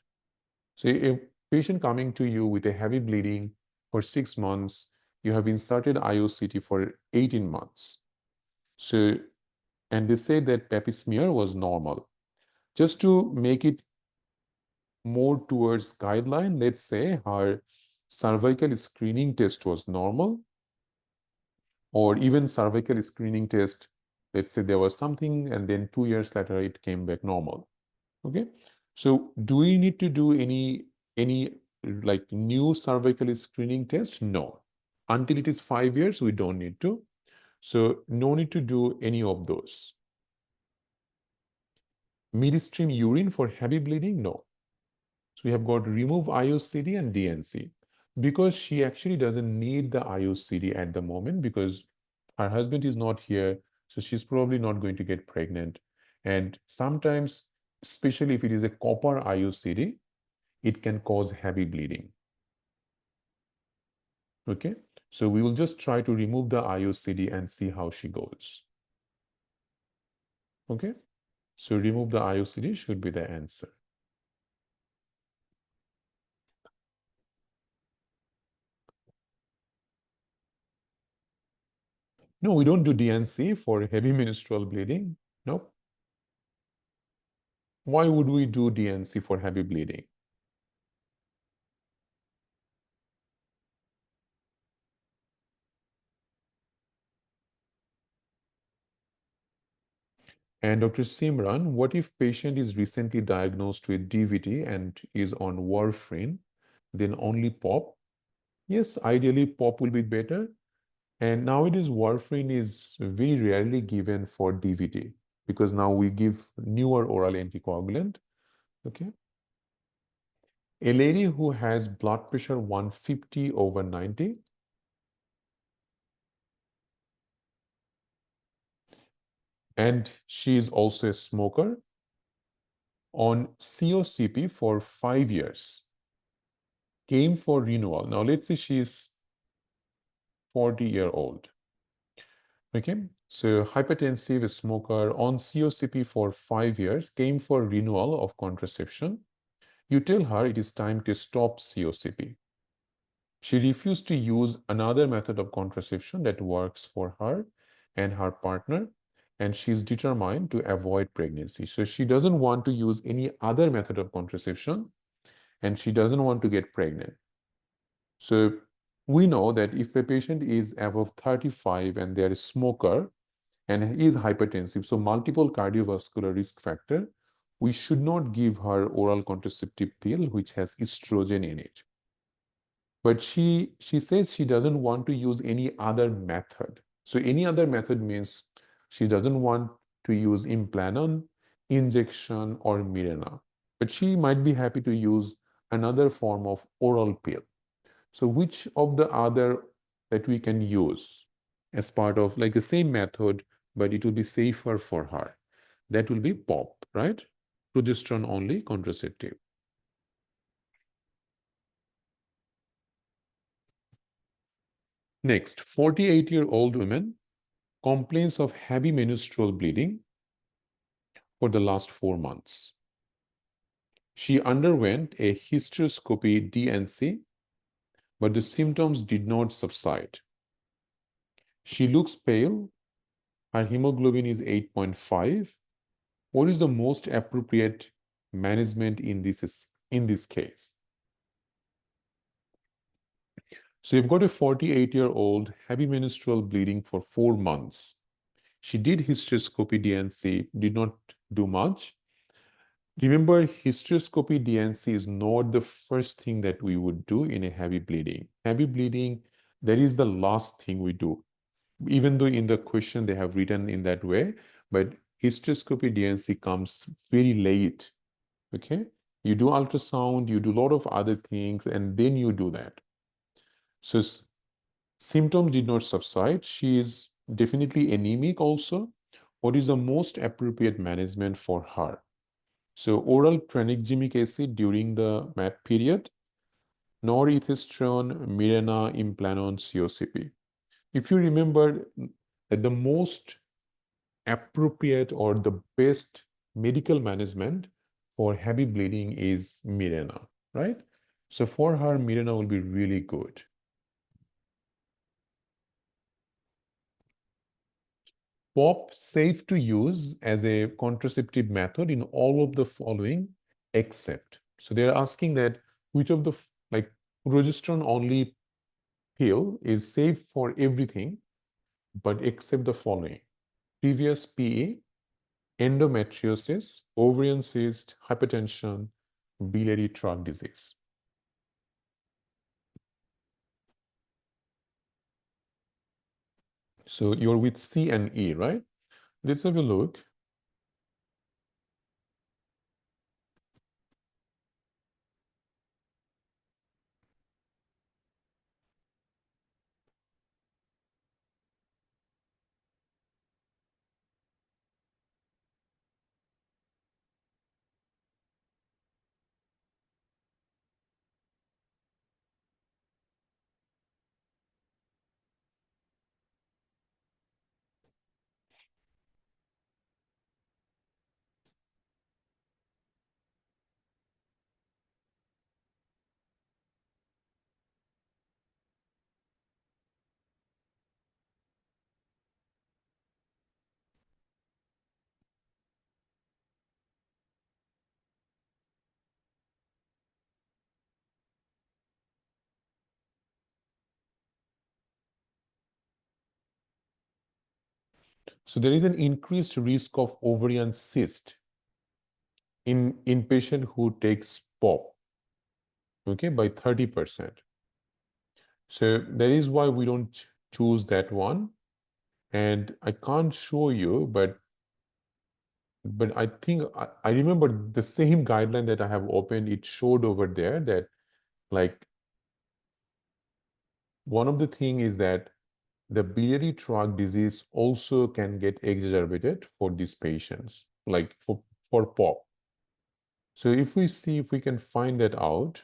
So a patient coming to you with a heavy bleeding for 6 months, you have inserted IOCT for 18 months. So, and they say that Pap smear was normal. Just to make it more towards guideline, let's say her cervical screening test was normal, or even cervical screening test, let's say there was something and then 2 years later it came back normal. Okay, so do we need to do any like new cervical screening test? No. Until it is 5 years, we don't need to. So no need to do any of those. Midstream urine for heavy bleeding? No. So we have got remove IOCD and DNC because she actually doesn't need the IOCD at the moment because her husband is not here. So she's probably not going to get pregnant. And sometimes, especially if it is a copper IOCD, it can cause heavy bleeding. Okay, so we will just try to remove the IOCD and see how she goes. Okay, so remove the IOCD should be the answer. No, we don't do DNC for heavy menstrual bleeding. Nope. Why would we do DNC for heavy bleeding? And Dr. Simran, what if patient is recently diagnosed with DVT and is on warfarin, then only POP? Yes, ideally POP will be better. And nowadays warfarin is very rarely given for DVT because now we give newer oral anticoagulant. Okay. A lady who has blood pressure 150/90, and she is also a smoker, on COCP for 5 years, came for renewal. Now let's say she is 40-year-old. Okay, so hypertensive smoker on COCP for 5 years, came for renewal of contraception. You tell her it is time to stop COCP. She refused to use another method of contraception that works for her and her partner, and she's determined to avoid pregnancy. So she doesn't want to use any other method of contraception, and she doesn't want to get pregnant. So we know that if a patient is above 35 and they are a smoker and is hypertensive, so multiple cardiovascular risk factor, we should not give her oral contraceptive pill which has estrogen in it. But she says she doesn't want to use any other method. So any other method means she doesn't want to use Implanon, injection, or Mirena. But she might be happy to use another form of oral pill. So which of the other that we can use as part of like the same method, but it will be safer for her? That will be POP, right? Progesterone only contraceptive. Next, 48-year-old woman complains of heavy menstrual bleeding for the last 4 months. She underwent a hysteroscopy DNC, but the symptoms did not subside. She looks pale. Her hemoglobin is 8.5. What is the most appropriate management in this case? So you've got a 48-year-old heavy menstrual bleeding for 4 months. She did hysteroscopy DNC, did not do much. Remember, hysteroscopy DNC is not the first thing that we would do in a heavy bleeding. Heavy bleeding, that is the last thing we do. Even though in the question they have written in that way, but hysteroscopy DNC comes very late. Okay, you do ultrasound, you do a lot of other things, and then you do that. So symptoms did not subside. She is definitely anemic also. What is the most appropriate management for her? So oral tranexamic acid during the MAP period, norethistron, Mirena, Implanon, COCP. If you remember that the most appropriate or the best medical management for heavy bleeding is Mirena, right? So for her, Mirena will be really good. POP safe to use as a contraceptive method in all of the following except. So they're asking that which of the like progesterone only pill is safe for everything, but except the following: previous PA, endometriosis, ovarian cyst, hypertension, biliary tract disease. So you're with C and E, right? Let's have a look. So there is an increased risk of ovarian cyst in patient who takes POP, okay, by 30%. So that is why we don't choose that one. And I can't show you, but I think I remember the same guideline that I have opened, it showed over there that like one of the thing is that the biliary tract disease also can get exacerbated for these patients, like for POP. So if we see if we can find that out.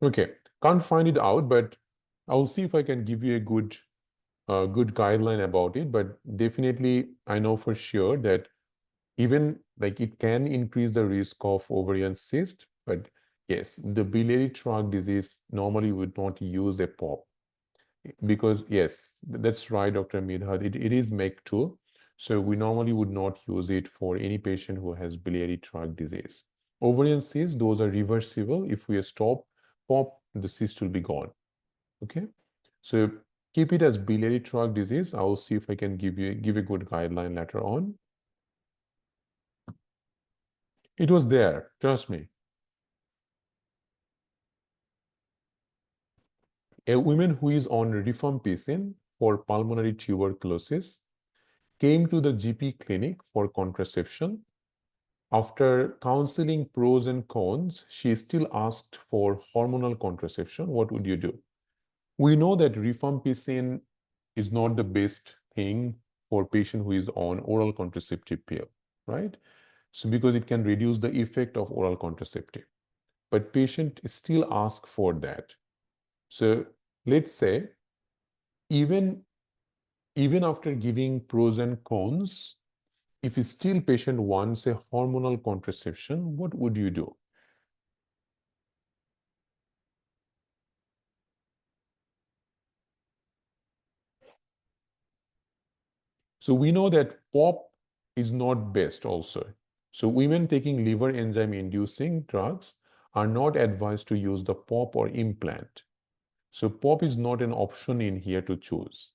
Okay, can't find it out, but I'll see if I can give you a good guideline about it. But definitely, I know for sure that even like it can increase the risk of ovarian cyst. But yes, the biliary tract disease normally would not use a POP because yes, that's right, Dr. Midhat. It is MEC2, so we normally would not use it for any patient who has biliary tract disease. Ovarian cysts, those are reversible. If we stop POP, the cyst will be gone. Okay, so keep it as biliary tract disease. I'll see if I can give a good guideline later on. It was there, trust me. A woman who is on rifampicin for pulmonary tuberculosis came to the GP clinic for contraception. After counseling pros and cons, she still asked for hormonal contraception. What would you do? We know that rifampicin is not the best thing for patient who is on oral contraceptive pill, right? So because it can reduce the effect of oral contraceptive, but patient still ask for that. So let's say even even after giving pros and cons, if still patient wants a hormonal contraception, what would you do? So we know that POP is not best also. So women taking liver enzyme inducing drugs are not advised to use the POP or implant. So POP is not an option in here to choose.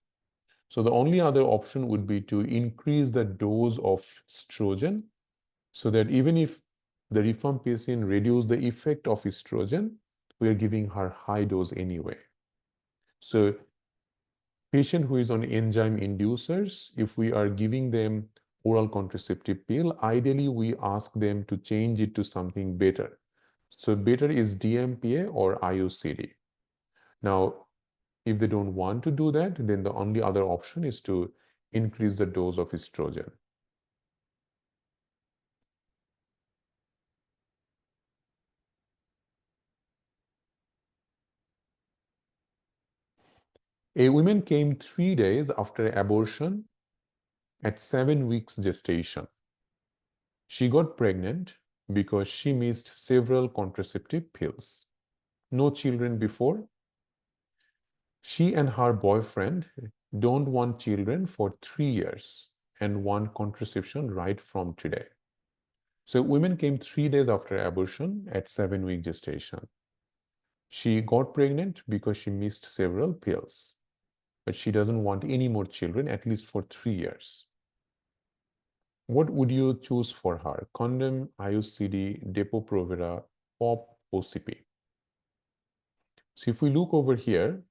So the only other option would be to increase the dose of estrogen so that even if the rifampicin reduce the effect of estrogen, we are giving her high dose anyway. So patient who is on enzyme inducers, if we are giving them oral contraceptive pill, ideally we ask them to change it to something better. So better is DMPA or IUCD. Now, if they don't want to do that, then the only other option is to increase the dose of estrogen. A woman came 3 days after abortion at 7 weeks gestation. She got pregnant because she missed several contraceptive pills. No children before. She and her boyfriend don't want children for 3 years and want contraception right from today. So women came 3 days after abortion at 7-week gestation. She got pregnant because she missed several pills, but she doesn't want any more children, at least for 3 years. What would you choose for her? Condom, IUCD, Depo-Provera, POP, OCP? So if we look over here,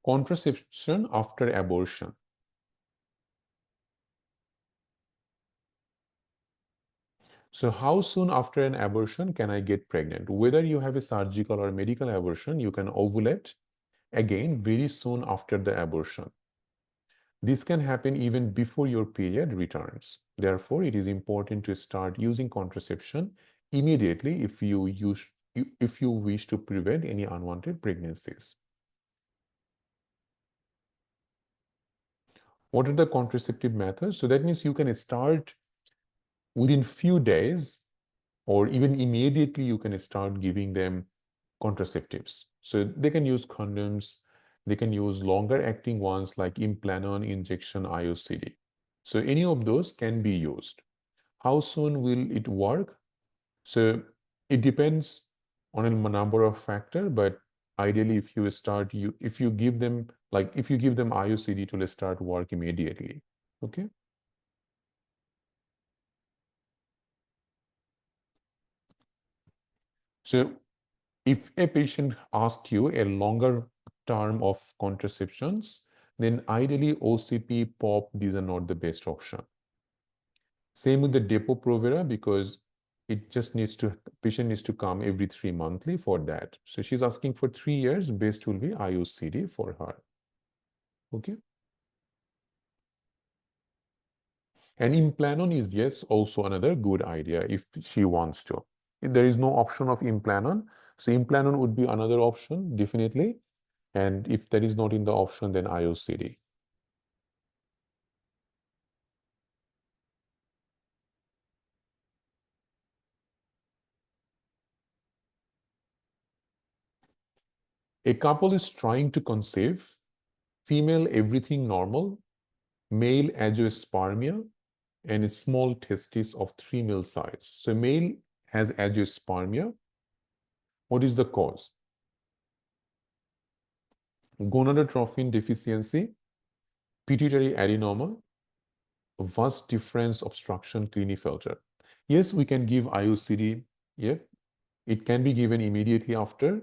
contraception after abortion. So how soon after an abortion can I get pregnant? Whether you have a surgical or medical abortion, you can ovulate again very soon after the abortion. This can happen even before your period returns. Therefore, it is important to start using contraception immediately if you wish to prevent any unwanted pregnancies. What are the contraceptive methods? So that means you can start within few days or even immediately you can start giving them contraceptives. So they can use condoms, they can use longer acting ones like Implanon, injection, IUCD. So any of those can be used. How soon will it work? So it depends on a number of factors, but ideally if you give them IUCD, it will start work immediately. Okay. So if a patient asks you a longer term of contraceptions, then ideally OCP, POP, these are not the best option. Same with the Depo-Provera because patient needs to come every 3 monthly for that. So she's asking for 3 years, best will be IUCD for her. Okay. And Implanon is, yes, also another good idea if she wants to. If there is no option of Implanon, so Implanon would be another option, definitely. And if that is not in the option, then IUCD. A couple is trying to conceive, female everything normal, male agiospermia, and a small testis of 3 mil size. So male has agiospermia. What is the cause? Gonadotrophin deficiency, pituitary adenoma, vas deferens obstruction Klinefelter. Yes, we can give IUCD. Yeah, it can be given immediately after.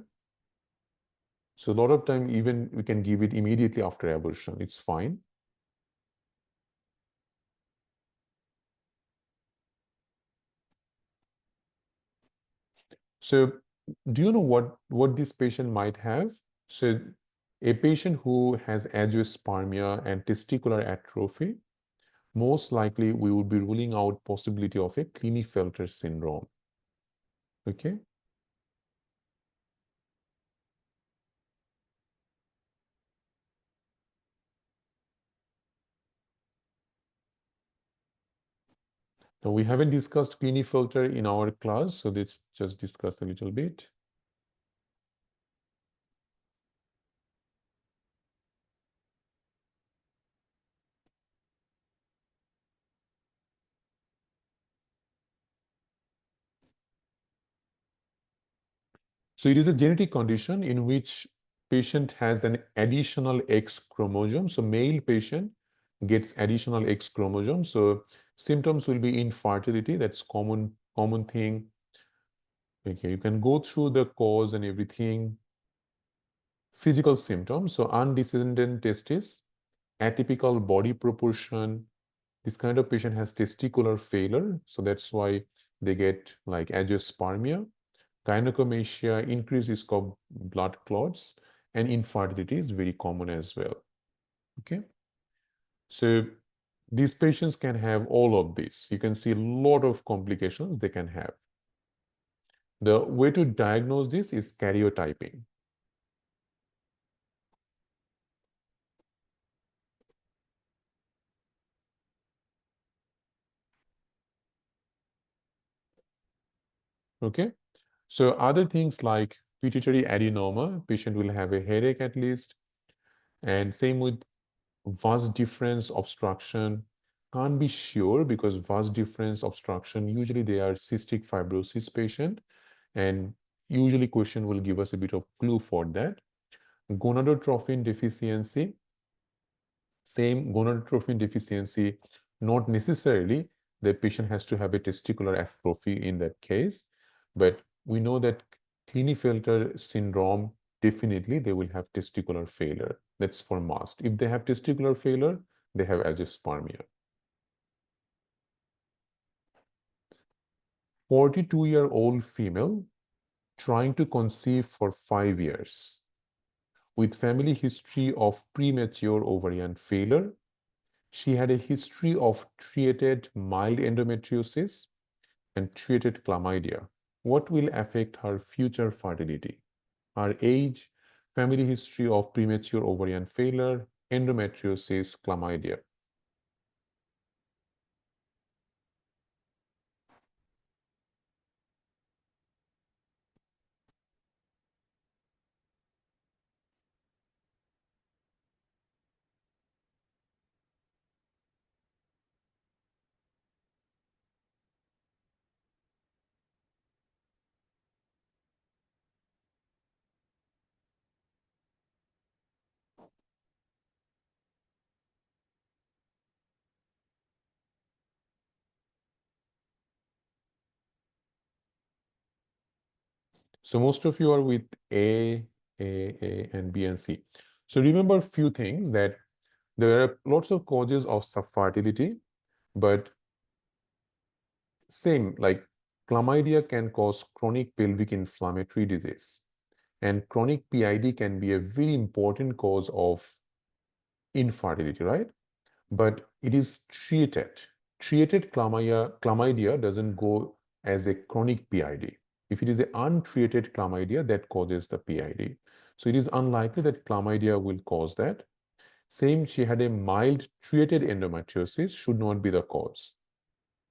So a lot of time, even we can give it immediately after abortion. It's fine. So do you know what this patient might have? So a patient who has agiospermia and testicular atrophy, most likely we would be ruling out possibility of a Klinefelter syndrome. Okay. Now we haven't discussed Klinefelter in our class, so let's just discuss a little bit. So it is a genetic condition in which patient has an additional X chromosome. So male patient gets additional X chromosome. So symptoms will be infertility. That's common thing. Okay, you can go through the cause and everything. Physical symptoms. So undescended testis, atypical body proportion. This kind of patient has testicular failure. So that's why they get like agiospermia. Gynecomastia, increased risk of blood clots, and infertility is very common as well. Okay. So these patients can have all of this. You can see a lot of complications they can have. The way to diagnose this is karyotyping. Okay. So other things like pituitary adenoma, patient will have a headache at least. And same with vas deferens obstruction. Can't be sure because vas deferens obstruction, usually they are cystic fibrosis patient. And usually question will give us a bit of clue for that. Gonadotrophin deficiency, same gonadotrophin deficiency, not necessarily the patient has to have a testicular atrophy in that case, but we know that Klinefelter syndrome, definitely they will have testicular failure. That's for must. If they have testicular failure, they have agiospermia. 42-year-old female trying to conceive for 5 years with family history of premature ovarian failure. She had a history of treated mild endometriosis and treated chlamydia. What will affect her future fertility? Her age, family history of premature ovarian failure, endometriosis, chlamydia. So most of you are with A, and B and C. So remember a few things that there are lots of causes of subfertility, but same like chlamydia can cause chronic pelvic inflammatory disease, and chronic PID can be a very important cause of infertility, right? But it is treated. Treated chlamydia doesn't go as a chronic PID. If it is an untreated chlamydia, that causes the PID. So it is unlikely that chlamydia will cause that. Same, she had a mild treated endometriosis, should not be the cause.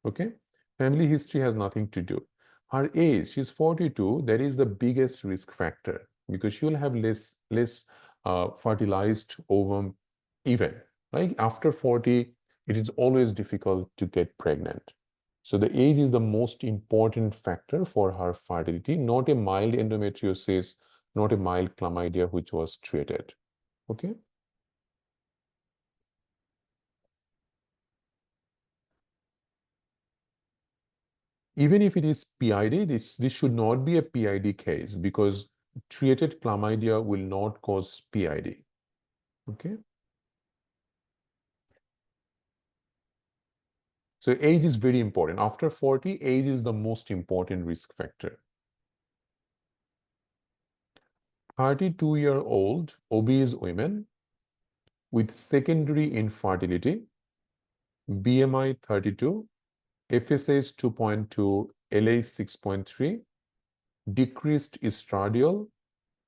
Okay? Family history has nothing to do. Her age, she's 42, that is the biggest risk factor because she will have less fertilized ovum even. Like after 40, it is always difficult to get pregnant. So the age is the most important factor for her fertility, not a mild endometriosis, not a mild chlamydia which was treated. Okay? Even if it is PID, this should not be a PID case because treated chlamydia will not cause PID. Okay. So age is very important. After 40, age is the most important risk factor. 32-year-old obese women with secondary infertility, BMI 32, FSH 2.2, LH 6.3, decreased estradiol,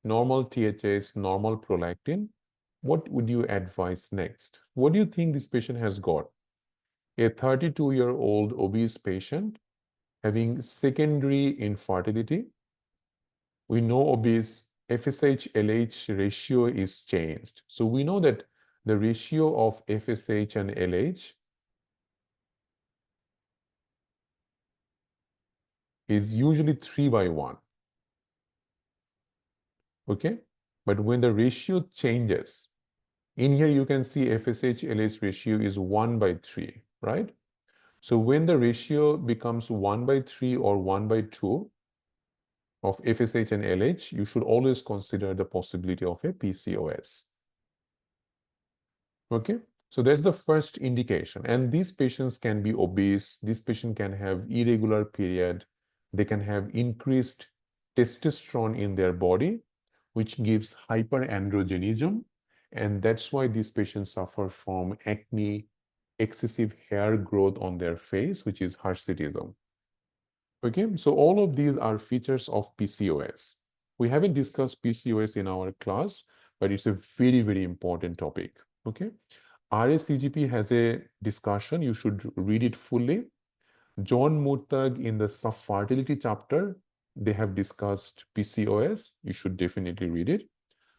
normal THS, normal prolactin. What would you advise next? What do you think this patient has got? A 32-year-old obese patient having secondary infertility. We know obese FSH-LH ratio is changed. So we know that the ratio of FSH and LH is usually 3/1. okay? But when the ratio changes, in here you can see FSH-LH ratio is 1/3, right? So when the ratio becomes 1/3 or 1/2 of FSH and LH, you should always consider the possibility of a PCOS. Okay, so that's the first indication. And these patients can be obese. This patient can have irregular period. They can have increased testosterone in their body, which gives hyperandrogenism. And that's why these patients suffer from acne, excessive hair growth on their face, which is hirsutism. Okay, so all of these are features of PCOS. We haven't discussed PCOS in our class, but it's a very, very important topic. Okay, RACGP has a discussion. You should read it fully. John Murtagh in the subfertility chapter, they have discussed PCOS. You should definitely read it.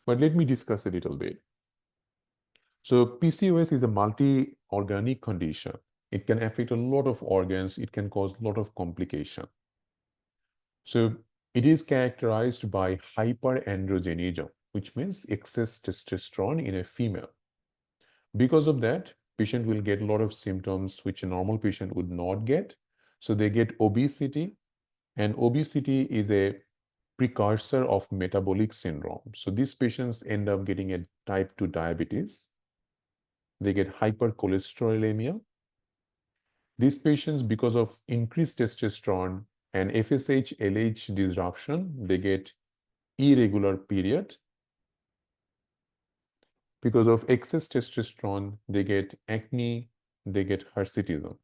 But let me discuss a little bit. So PCOS is a multi-organic condition. It can affect a lot of organs. It can cause a lot of complication. So it is characterized by hyperandrogenism, which means excess testosterone in a female. Because of that, patient will get a lot of symptoms which a normal patient would not get. So they get obesity, and obesity is a precursor of metabolic syndrome. So these patients end up getting a type 2 diabetes. They get hypercholesterolemia. These patients, because of increased testosterone and FSH-LH disruption, they get irregular period. Because of excess testosterone, they get acne, they get hirsutism.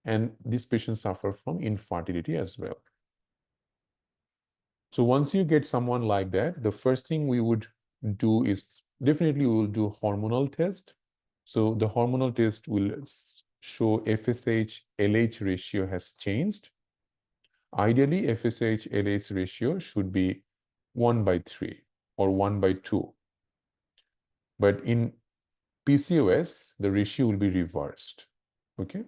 And these patients suffer from infertility as well. So once you get someone like that, the first thing we would do is definitely we will do hormonal test. So the hormonal test will show FSH-LH ratio has changed. Ideally, FSH-LH ratio should be 1/3 or 1/2. But in PCOS, the ratio will be reversed. Okay.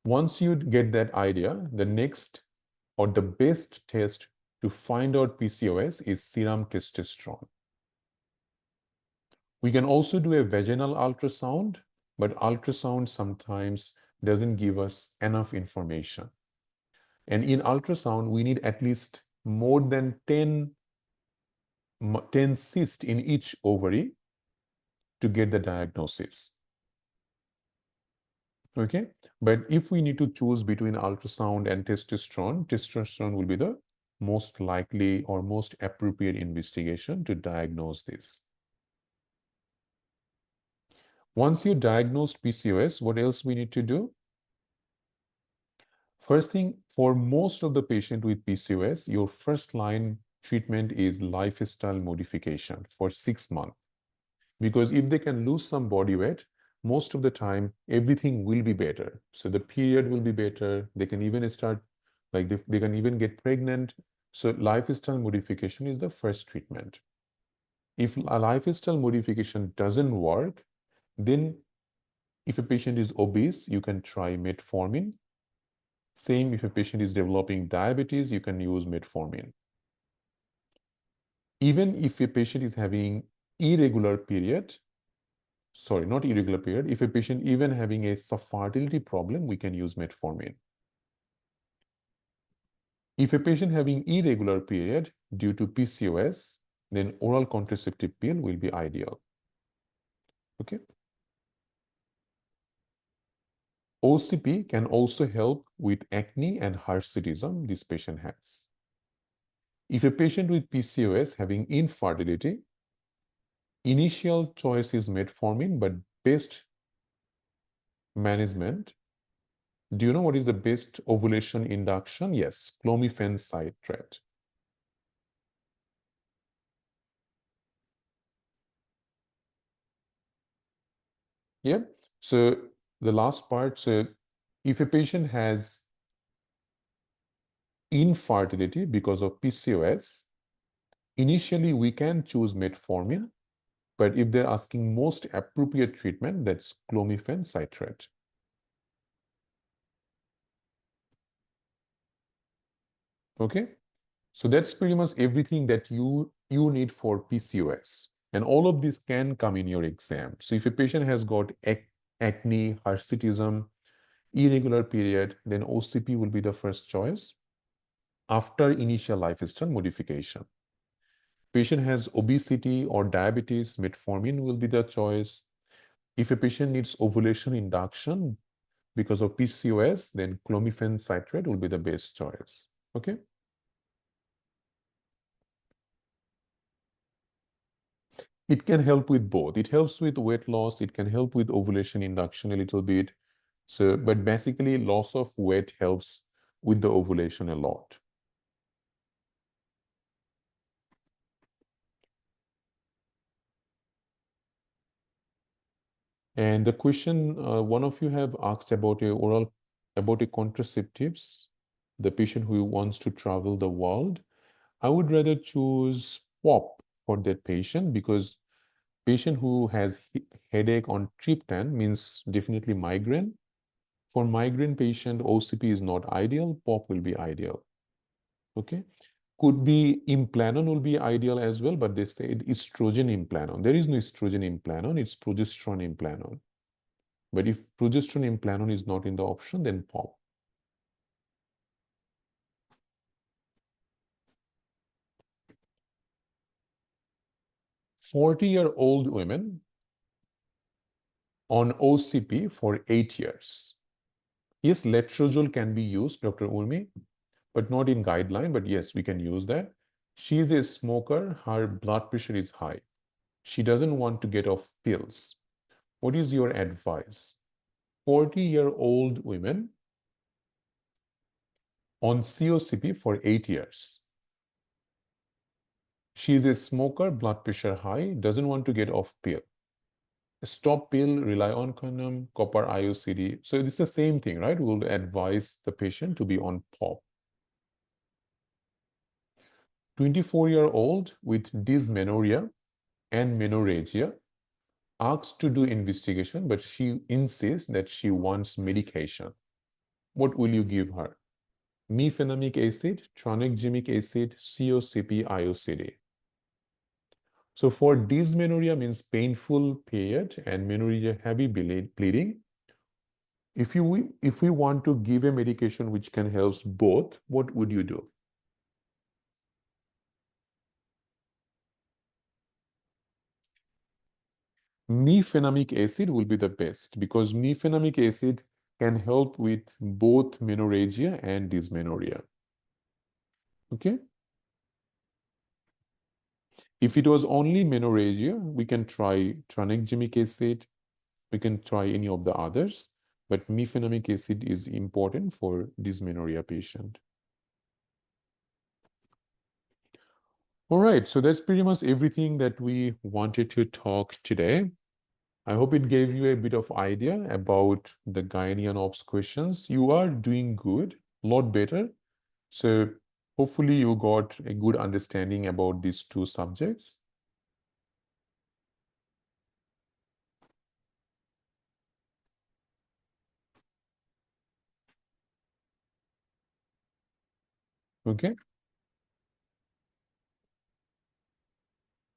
Once you get that idea, the next or the best test to find out PCOS is serum testosterone. We can also do a vaginal ultrasound, but ultrasound sometimes doesn't give us enough information. And in ultrasound, we need at least more than 10 cysts in each ovary to get the diagnosis. Okay, but if we need to choose between ultrasound and testosterone, testosterone will be the most likely or most appropriate investigation to diagnose this. Once you diagnosed PCOS, what else we need to do? First thing, for most of the patient with PCOS, your first line treatment is lifestyle modification for 6 months. Because if they can lose some body weight, most of the time, everything will be better. So the period will be better. They can even start, like they can even get pregnant. So lifestyle modification is the first treatment. If a lifestyle modification doesn't work, then if a patient is obese, you can try metformin. Same if a patient is developing diabetes, you can use metformin. Even if a patient is having irregular period, sorry, not irregular period, if a patient even having a subfertility problem, we can use metformin. If a patient having irregular period due to PCOS, then oral contraceptive pill will be ideal. Okay. OCP can also help with acne and hirsutism this patient has. If a patient with PCOS having infertility, initial choice is metformin, but best management. Do you know what is the best ovulation induction? Yes, clomiphene citrate. Yeah. So the last part, so if a patient has infertility because of PCOS, initially we can choose metformin, but if they're asking most appropriate treatment, that's clomiphene citrate. Okay. So that's pretty much everything that you need for PCOS. And all of this can come in your exam. So if a patient has got acne, hirsutism, irregular period, then OCP will be the first choice after initial lifestyle modification. Patient has obesity or diabetes, metformin will be the choice. If a patient needs ovulation induction because of PCOS, then clomiphene citrate will be the best choice. Okay. It can help with both. It helps with weight loss. It can help with ovulation induction a little bit. So, but basically, loss of weight helps with the ovulation a lot. And the question, one of you have asked about about a contraceptives, the patient who wants to travel the world. I would rather choose POP for that patient because patient who has headache on triptan means definitely migraine. For migraine patient, OCP is not ideal, POP will be ideal. Okay. Could be implanon will be ideal as well, but they said estrogen implanon. There is no estrogen implanon, it's progesterone implanon. But if progesterone implanon is not in the option, then POP. 40-year-old women on OCP for 8 years. Yes, letrozole can be used, Dr. Urmi, but not in guideline, but yes, we can use that. She is a smoker, her blood pressure is high. She doesn't want to get off pills. What is your advice? 40-year-old women on COCP for 8 years. She is a smoker, blood pressure high, doesn't want to get off pill. Stop pill, rely on condom, copper IUCD. So it's the same thing, right? We'll advise the patient to be on POP. 24-year-old with dysmenorrhea and menorrhagia asked to do investigation, but she insists that she wants medication. What will you give her? Mefenamic acid, tranexamic acid, COCP, IUCD. So for dysmenorrhea means painful period and menorrhagia heavy bleeding. If we want to give a medication which can help both, what would you do? Mefenamic acid will be the best because mefenamic acid can help with both menorrhagia and dysmenorrhea. Okay. If it was only menorrhagia, we can try tranexamic acid. We can try any of the others, but mefenamic acid is important for dysmenorrhea patient. All right, so that's pretty much everything that we wanted to talk today. I hope it gave you a bit of idea about the gynae and obs questions. You are doing good, a lot better. So hopefully you got a good understanding about these two subjects. Okay.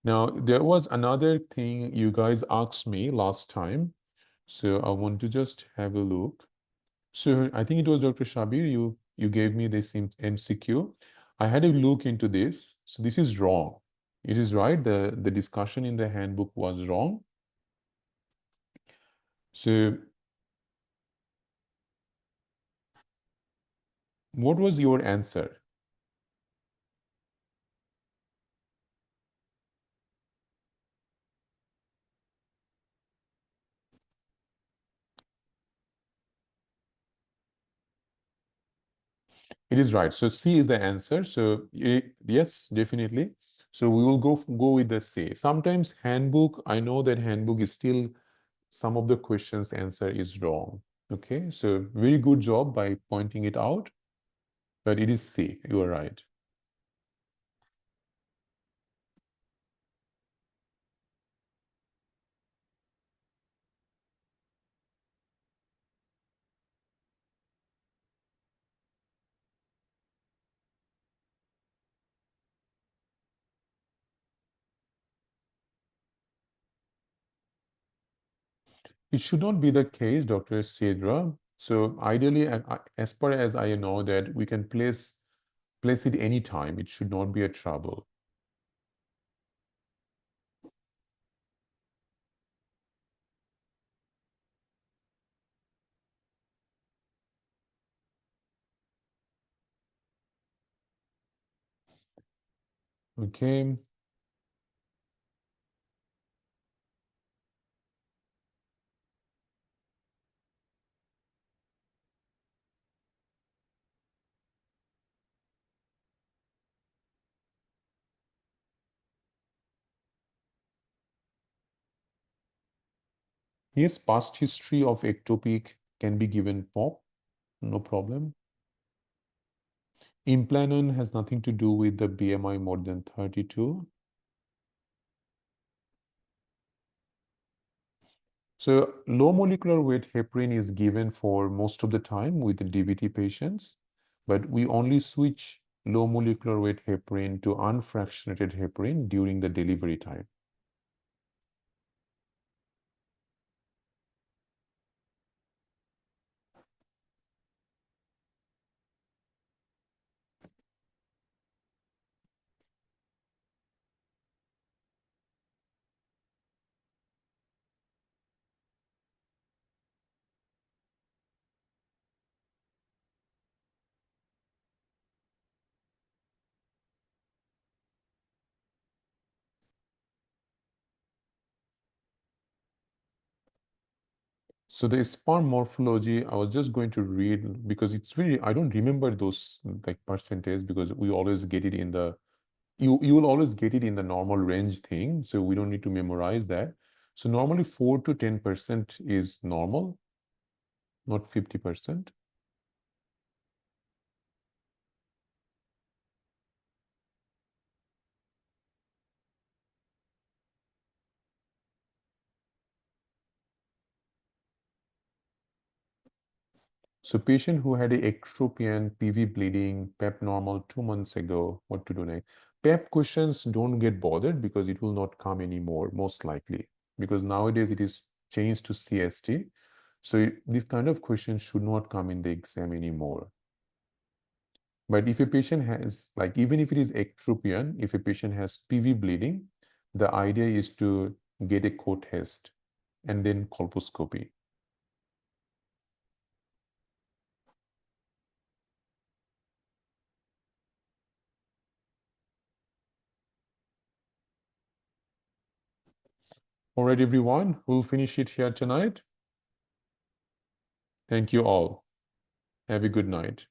Now, there was another thing you guys asked me last time. So I want to just have a look. So I think it was Dr. Shabir, you gave me this MCQ. I had a look into this. So this is wrong. It is right. The discussion in the handbook was wrong. So what was your answer? It is right. So C is the answer. So yes, definitely. So we will go with the C. Sometimes handbook, I know that handbook is still some of the questions answer is wrong. Okay, so very good job by pointing it out, but it is C. You are right. It should not be the case, Dr. Sedra. So ideally, as far as I know, that we can place it anytime. It should not be a trouble. Okay. Yes, past history of ectopic can be given POP, no problem. Implanon has nothing to do with the BMI more than 32. So low molecular weight heparin is given for most of the time with the DVT patients, but we only switch low molecular weight heparin to unfractionated heparin during the delivery time. So the sperm morphology, I was just going to read because it's very, I don't remember those like percentage because we always get it in the, you will always get it in the normal range thing. So we don't need to memorize that. So normally 4 to 10% is normal, not 50%. So patient who had a ectropion, PV bleeding, PEP normal 2 months ago, what to do next? PEP questions don't get bothered because it will not come anymore, most likely, because nowadays it is changed to CST. So this kind of questions should not come in the exam anymore. But if a patient has, like, even if it is ectropion, if a patient has PV bleeding, the idea is to get a co-test and then colposcopy. All right, everyone, we'll finish it here tonight. Thank you all. Have a good night.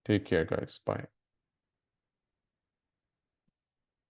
Take care, guys. Bye.